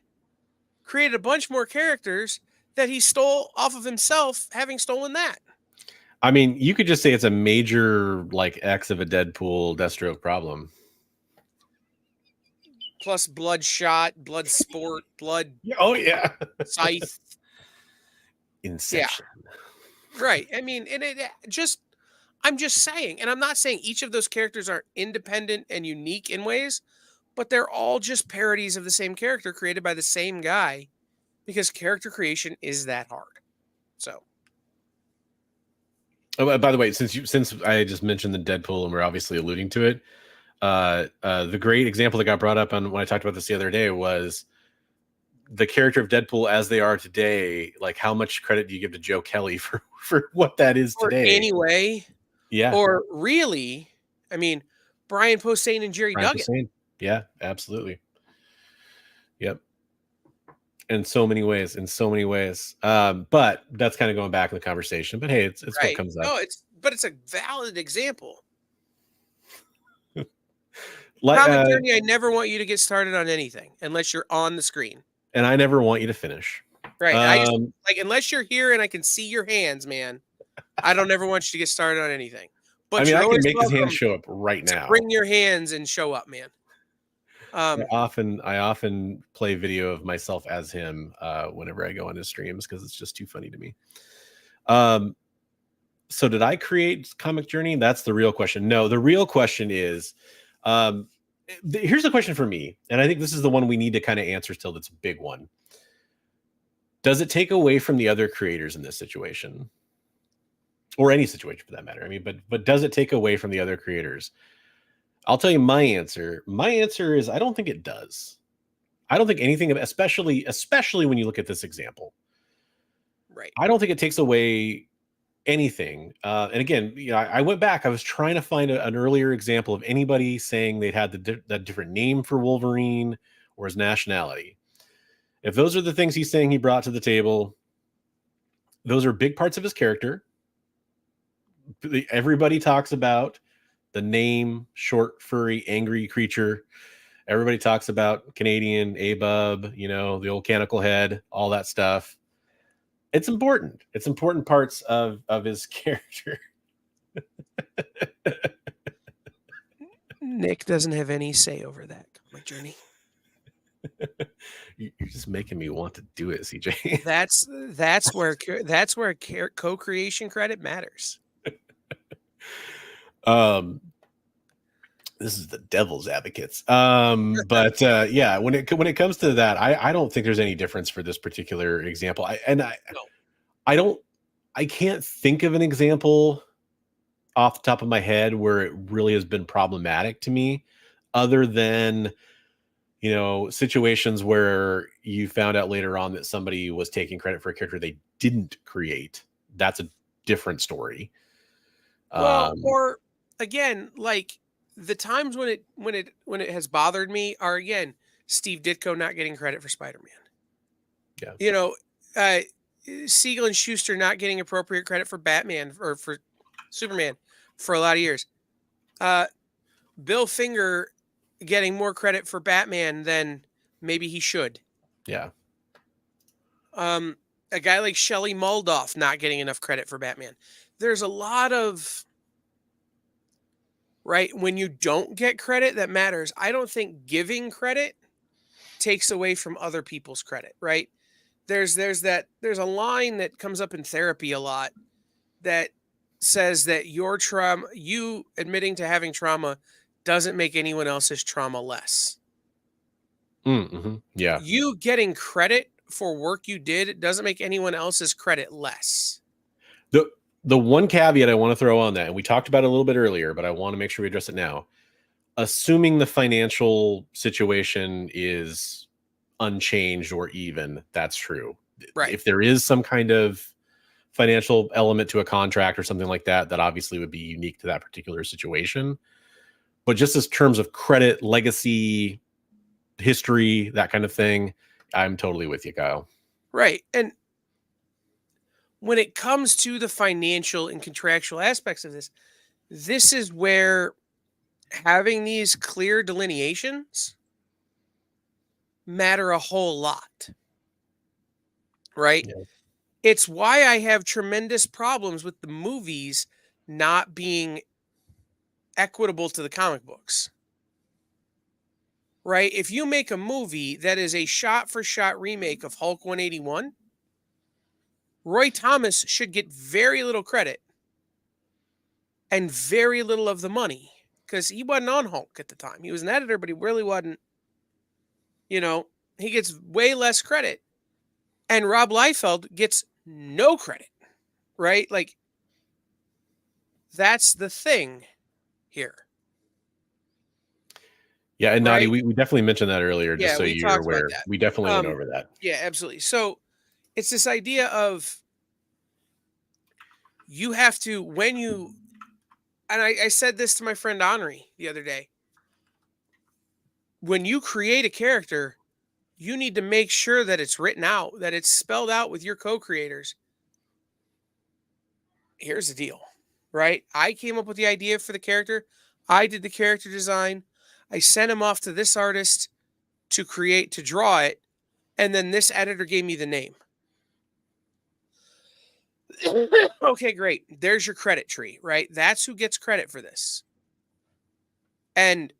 created a bunch more characters that he stole off of himself, having stolen that. I mean, you could just say it's a major X of a Deadpool Deathstroke problem. Plus Bloodshot, Bloodsport, Blood. Oh yeah, Scythe. Inception. Yeah. Right. I mean, and I'm just saying, and I'm not saying each of those characters are independent and unique in ways, but they're all just parodies of the same character created by the same guy because character creation is that hard. So. Oh, by the way, since I just mentioned the Deadpool and we're obviously alluding to it, the great example that got brought up on when I talked about this the other day was the character of Deadpool as they are today. Like, how much credit do you give to Joe Kelly for what that is today? Anyway, yeah. Or really, I mean, Brian Posehn and Jerry Duggan. Posehn. Yeah, absolutely. Yep. In so many ways. But that's kind of going back in the conversation. But hey, it's right. What comes up. No, it's a valid example. Comic Journey, I never want you to get started on anything unless you're on the screen. And I never want you to finish. Right. I just, unless you're here and I can see your hands, man, I don't ever want you to get started on anything. But I mean, I can make his hands show up right now. Bring your hands and show up, man. I often play video of myself as him whenever I go on his streams because it's just too funny to me. So did I create Comic Journey? That's the real question. No, the real question is, here's the question for me, and I think this is the one we need to kind of answer still. That's a big one. Does it take away from the other creators in this situation? Or any situation for that matter. I mean, but does it take away from the other creators? I'll tell you my answer. My answer is I don't think it does. I don't think anything, especially when you look at this example. Right. I don't think it takes away anything. And again, I went back. I was trying to find an earlier example of anybody saying they'd had the different name for Wolverine or his nationality. If those are the things he's saying he brought to the table, those are big parts of his character. Everybody talks about the name, short, furry, angry creature. Everybody talks about Canadian, A-Bub, the old canonical head, all that stuff. It's important. It's important parts of his character. Nick doesn't have any say over that comic journey. You're just making me want to do it, CJ. That's where co-creation credit matters. This is the devil's advocates. But yeah, when it comes to that, I don't think there's any difference for this particular example. I can't think of an example off the top of my head where it really has been problematic to me, other than situations where you found out later on that somebody was taking credit for a character they didn't create. That's a different story. Well, or again, like the times when it has bothered me are, again, Steve Ditko not getting credit for Spider-Man. Yeah. Siegel and Schuster not getting appropriate credit for Batman or for Superman for a lot of years. Bill Finger getting more credit for Batman than maybe he should. Yeah. A guy like Shelley Moldoff not getting enough credit for Batman. There's a lot of, right, when you don't get credit, that matters. I don't think giving credit takes away from other people's credit, right? There's a line that comes up in therapy a lot that says that you admitting to having trauma doesn't make anyone else's trauma less. Mm-hmm. Yeah. You getting credit for work you did doesn't make anyone else's credit less. The one caveat I want to throw on that, and we talked about it a little bit earlier, but I want to make sure we address it now. Assuming the financial situation is unchanged or even, that's true. Right. If there is some kind of financial element to a contract or something like that, that obviously would be unique to that particular situation. But just as terms of credit, legacy, history, that kind of thing, I'm totally with you, Kyle. Right. And when it comes to the financial and contractual aspects of this is where having these clear delineations matter a whole lot. Right? Yeah. It's why I have tremendous problems with the movies not being equitable to the comic books. Right? If you make a movie that is a shot-for-shot remake of Hulk 181, Roy Thomas should get very little credit and very little of the money, because he wasn't on Hulk at the time. He was an editor, but he really wasn't. He gets way less credit. And Rob Liefeld gets no credit, right? Like, that's the thing here. Yeah, and right? Nadi, we definitely mentioned that earlier, just so you're aware. We definitely went over that. Yeah, absolutely. So it's this idea of you have to, and I said this to my friend Henri the other day. When you create a character, you need to make sure that it's written out, that it's spelled out with your co-creators. Here's the deal, right? I came up with the idea for the character. I did the character design. I sent him off to this artist to draw it. And then this editor gave me the name. Okay, great. There's your credit tree, right? That's who gets credit for this. And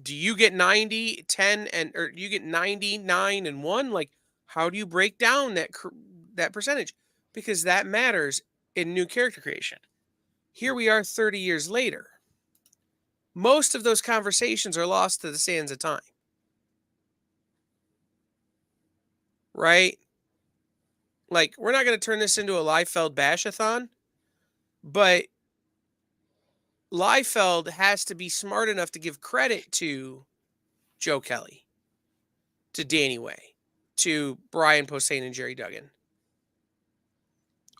do you get 90, 10, or you get 99 and 1? Like, how do you break down that percentage? Because that matters in new character creation. Here we are 30 years later. Most of those conversations are lost to the sands of time. Right? Like, we're not going to turn this into a Liefeld bash-a-thon, but Liefeld has to be smart enough to give credit to Joe Kelly, to Danny Way, to Brian Posehn and Jerry Duggan.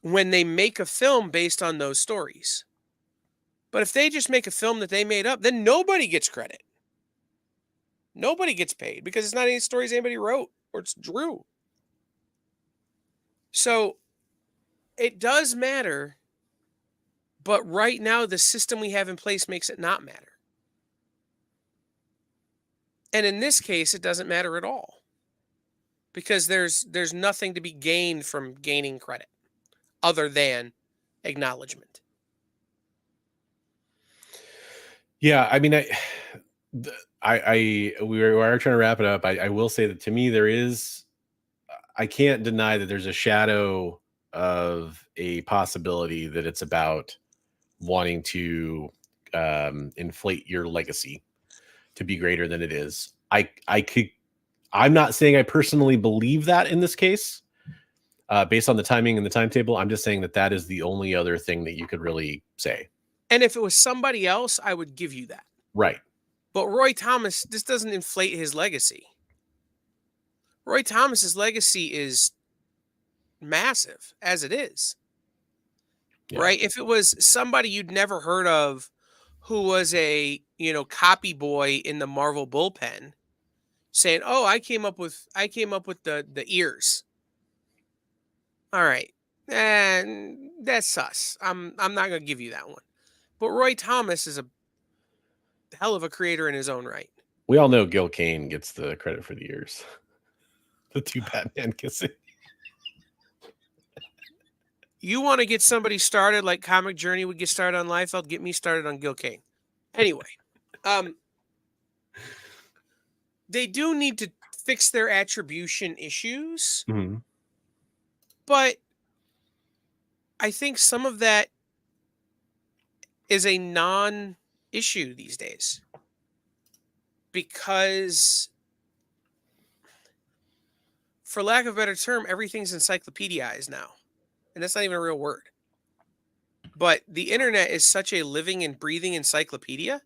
when they make a film based on those stories. But if they just make a film that they made up, then nobody gets credit. Nobody gets paid because it's not any stories anybody wrote or it's drew. So it does matter, but right now the system we have in place makes it not matter. And in this case, it doesn't matter at all because there's nothing to be gained from gaining credit other than acknowledgement. Yeah, I mean, we are trying to wrap it up. I will say that to me, I can't deny that there's a shadow of a possibility that it's about wanting to inflate your legacy to be greater than it is. I'm not saying I personally believe that in this case, based on the timing and the timetable. I'm just saying that is the only other thing that you could really say. And if it was somebody else, I would give you that. Right. But Roy Thomas, this doesn't inflate his legacy. Roy Thomas's legacy is massive as it is. Yeah. Right? If it was somebody you'd never heard of who was a, copy boy in the Marvel bullpen saying, "Oh, I came up with the ears." All right. And that's sus. I'm not going to give you that one. But Roy Thomas is a hell of a creator in his own right. We all know Gil Kane gets the credit for the ears. The two Batman kissing. You want to get somebody started like Comic Journey would get started on Liefeld? Get me started on Gil Kane. Anyway, they do need to fix their attribution issues. Mm-hmm. But I think some of that is a non-issue these days because, for lack of a better term, everything's encyclopediaized now. And that's not even a real word. But the internet is such a living and breathing encyclopedia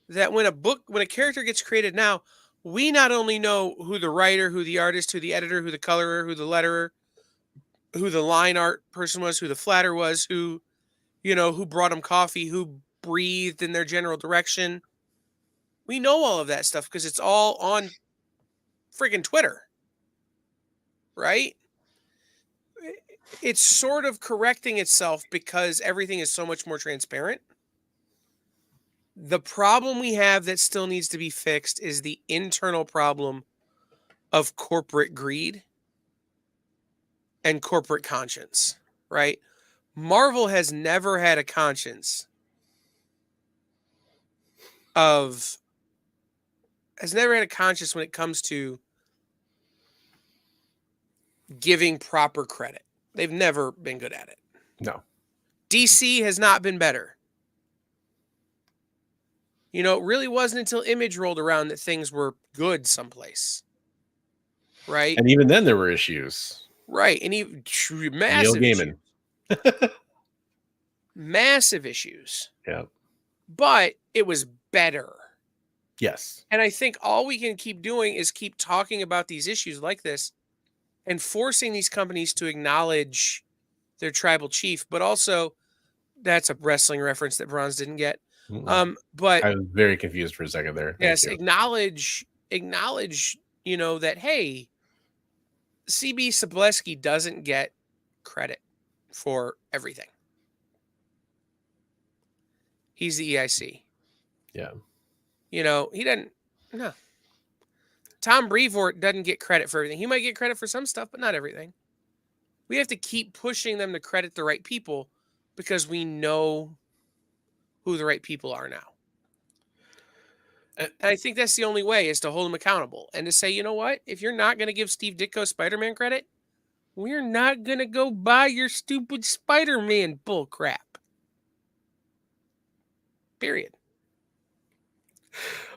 that when a character gets created now, we not only know who the writer, who the artist, who the editor, who the colorer, who the letterer, who the line art person was, who the flatter was, who brought them coffee, who breathed in their general direction. We know all of that stuff because it's all on friggin' Twitter, right? It's sort of correcting itself because everything is so much more transparent. The problem we have that still needs to be fixed is the internal problem of corporate greed and corporate conscience, right? Marvel has never had a conscience when it comes to giving proper credit. They've never been good at it. No. DC has not been better. It really wasn't until Image rolled around that things were good someplace. Right? And even then there were issues. Right. And even massive Neil Gaiman. Massive issues. Yeah. But it was better. Yes. And I think all we can keep doing is keep talking about these issues like this and forcing these companies to acknowledge their tribal chief. But also, that's a wrestling reference that Bronze didn't get. But I was very confused for a second there. Yes, acknowledge, that, hey, CB Sobleski doesn't get credit for everything. He's the EIC. Yeah. He doesn't. No. Tom Brevoort doesn't get credit for everything. He might get credit for some stuff, but not everything. We have to keep pushing them to credit the right people because we know who the right people are now. And I think that's the only way is to hold them accountable and to say, you know what? If you're not going to give Steve Ditko Spider-Man credit, we're not going to go buy your stupid Spider-Man bull crap. Period.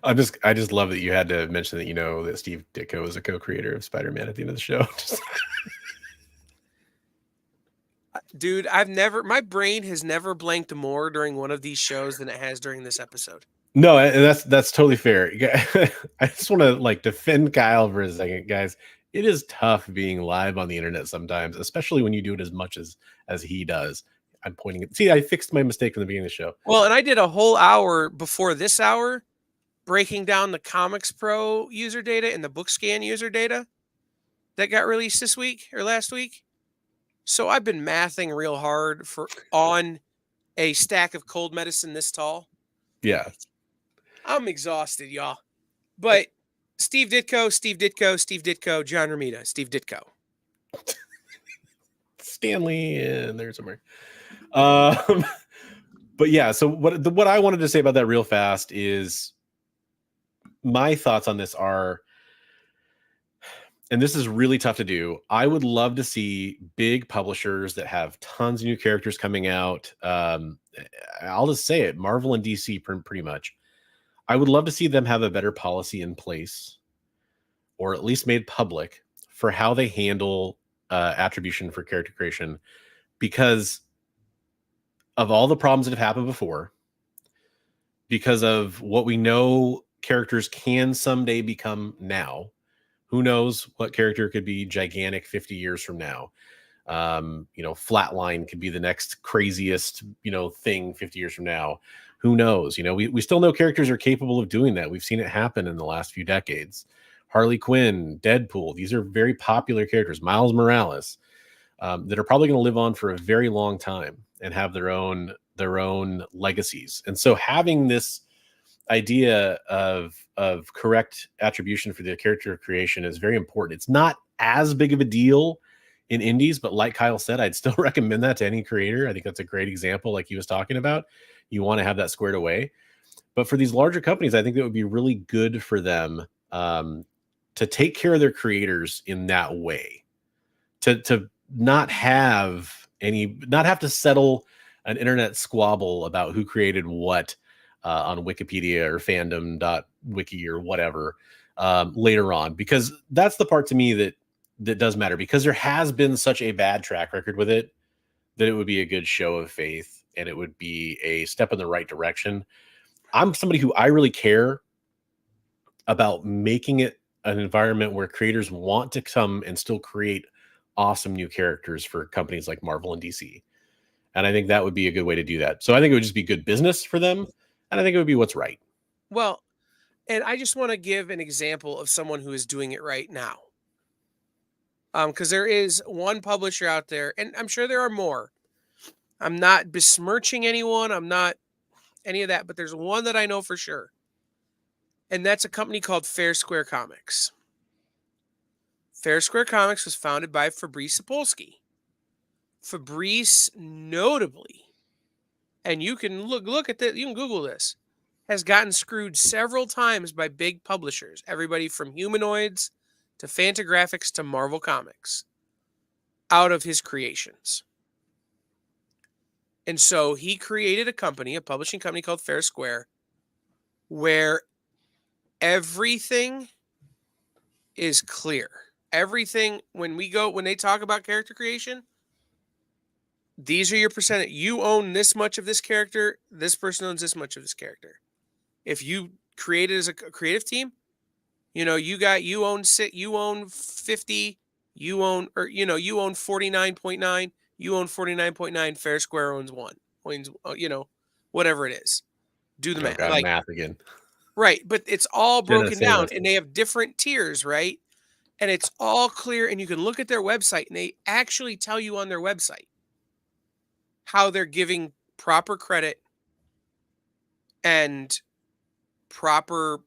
I just love that you had to mention that that Steve Ditko is a co-creator of Spider-Man at the end of the show. Dude, my brain has never blanked more during one of these shows than it has during this episode. No, and that's totally fair. I just want to defend Kyle for a second, guys. it is tough being live on the internet sometimes, especially when you do it as much as he does. I'm pointing it. See, I fixed my mistake from the beginning of the show. Well, and I did a whole hour before this hour breaking down the Comics Pro user data and the BookScan user data that got released this week or last week. So I've been mathing real hard on a stack of cold medicine this tall. Yeah. I'm exhausted, y'all. But Steve Ditko, John Romita, Steve Ditko. Stanley in there somewhere. But yeah, so what I wanted to say about that real fast is my thoughts on this are, and this is really tough to do. I would love to see big publishers that have tons of new characters coming out. I'll just say it, Marvel and DC pretty much. I would love to see them have a better policy in place, or at least made public, for how they handle attribution for character creation, because of all the problems that have happened before, because of what we know characters can someday become now. Who knows what character could be gigantic 50 years from now? Flatline could be the next craziest, thing 50 years from now. Who knows? We still know characters are capable of doing that. We've seen it happen in the last few decades. Harley Quinn, Deadpool, these are very popular characters. Miles Morales, that are probably going to live on for a very long time and have their own legacies. And so having this idea of correct attribution for the character creation is very important. It's not as big of a deal in indies, but like Kyle said, I'd still recommend that to any creator. I think that's a great example, like he was talking about. You want to have that squared away. But for these larger companies, I think it would be really good for them to take care of their creators in that way, to not have to settle an internet squabble about who created what on Wikipedia or fandom.wiki or whatever later on, because that's the part to me that does matter, because there has been such a bad track record with it that it would be a good show of faith and it would be a step in the right direction. I'm somebody who I really care about making it an environment where creators want to come and still create awesome new characters for companies like Marvel and DC. And I think that would be a good way to do that. So I think it would just be good business for them. And I think it would be what's right. Well, and I just want to give an example of someone who is doing it right now. Because there is one publisher out there, and I'm sure there are more. I'm not besmirching anyone. I'm not any of that, but there's one that I know for sure. And that's a company called Fair Square Comics. Fair Square Comics was founded by Fabrice Sapolsky. Fabrice notably, and you can look at that, you can Google this, has gotten screwed several times by big publishers, everybody from Humanoids to Fantagraphics to Marvel Comics, out of his creations. And so he created a publishing company called Fair Square, where everything is clear. Everything, when they talk about character creation, these are your percentage. You own this much of this character. This person owns this much of this character. If you create it as a creative team, you own 50, you own 49.9, you own 49.9, Fair Square owns 1. Whatever it is. Do the math. Like math again. Right, but it's all broken down and they have different tiers, right? And it's all clear, and you can look at their website and they actually tell you on their website how they're giving proper credit and proper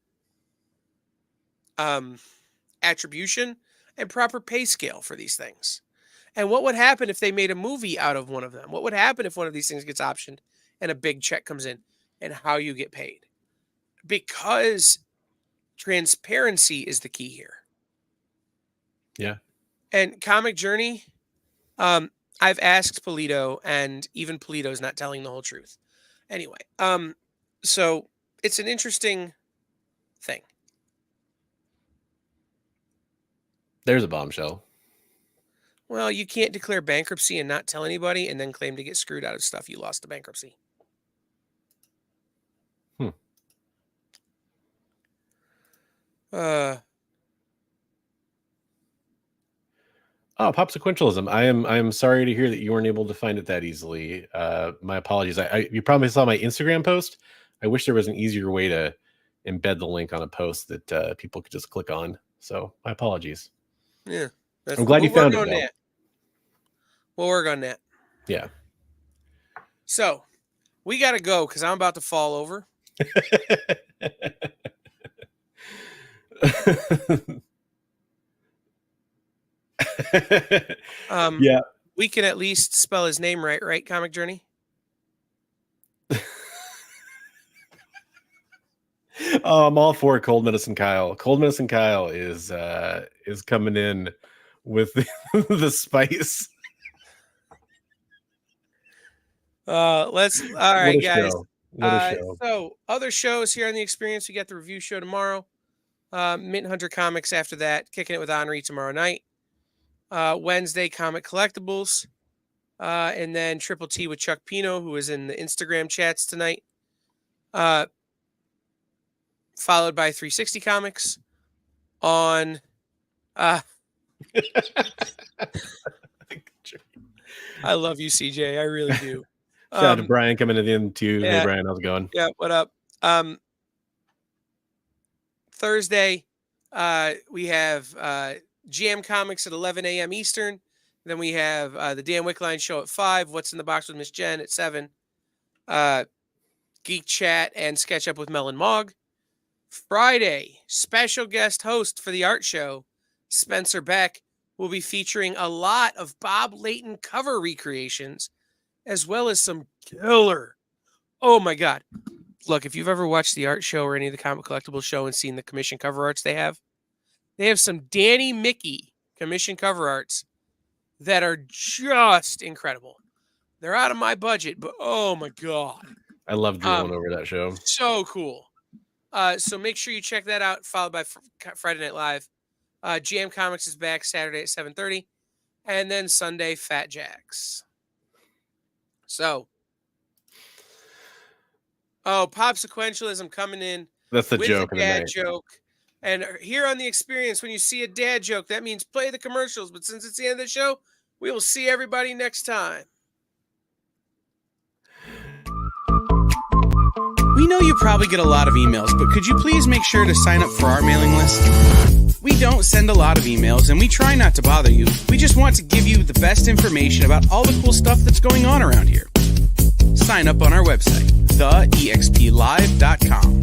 attribution and proper pay scale for these things. And what would happen if they made a movie out of one of them? What would happen if one of these things gets optioned and a big check comes in, and how you get paid? Because transparency is the key here. Yeah. And Comic Journey, I've asked Polito, and even Polito's not telling the whole truth. Anyway, so it's an interesting thing. There's a bombshell. Well, you can't declare bankruptcy and not tell anybody and then claim to get screwed out of stuff you lost to bankruptcy. Oh, Popsequentialism. I am sorry to hear that you weren't able to find it that easily. My apologies. You probably saw my Instagram post. I wish there was an easier way to embed the link on a post that people could just click on. So my apologies. Yeah. I'm glad you found it, though. We'll work on that. Yeah. So we got to go because I'm about to fall over. Yeah. We can at least spell his name right, Comic Journey? Oh, I'm all for Cold Medicine Kyle. Cold Medicine Kyle is coming in with the spice. All right, guys. What a show. So other shows here on the Experience. We got the review show tomorrow. Mint Hunter Comics after that. Kicking it with Henri tomorrow night. Wednesday, Comic Collectibles. And then Triple T with Chuck Pino, who is in the Instagram chats tonight. Followed by 360 Comics on I love you, CJ. I really do. Shout out to Brian coming in the end too. Yeah. Hey Brian, how's it going? Yeah, what up? Thursday, we have Jam Comics at 11 a.m. Eastern. Then we have the Dan Wickline show at 5. What's in the Box with Miss Jen at 7. Geek Chat and Sketch Up with Mel and Mog. Friday, special guest host for the art show, Spencer Beck, will be featuring a lot of Bob Layton cover recreations, as well as some killer. Oh my God. Look, if you've ever watched the art show or any of the Comic Collectibles show and seen the commission cover arts they have some Danny Mickey commission cover arts that are just incredible. They're out of my budget, but oh my God. I love drooling over that show. So cool. So make sure you check that out, followed by Friday Night Live. Jam Comics is back Saturday at 7:30. And then Sunday, Fat Jacks. So. Oh, Popsequentialism coming in. That's the with joke a of the dad night. joke. And here on the Experience, when you see a dad joke, that means play the commercials. But since it's the end of the show, we will see everybody next time. We know you probably get a lot of emails, but could you please make sure to sign up for our mailing list? We don't send a lot of emails, and we try not to bother you. We just want to give you the best information about all the cool stuff that's going on around here. Sign up on our website, theexplive.com.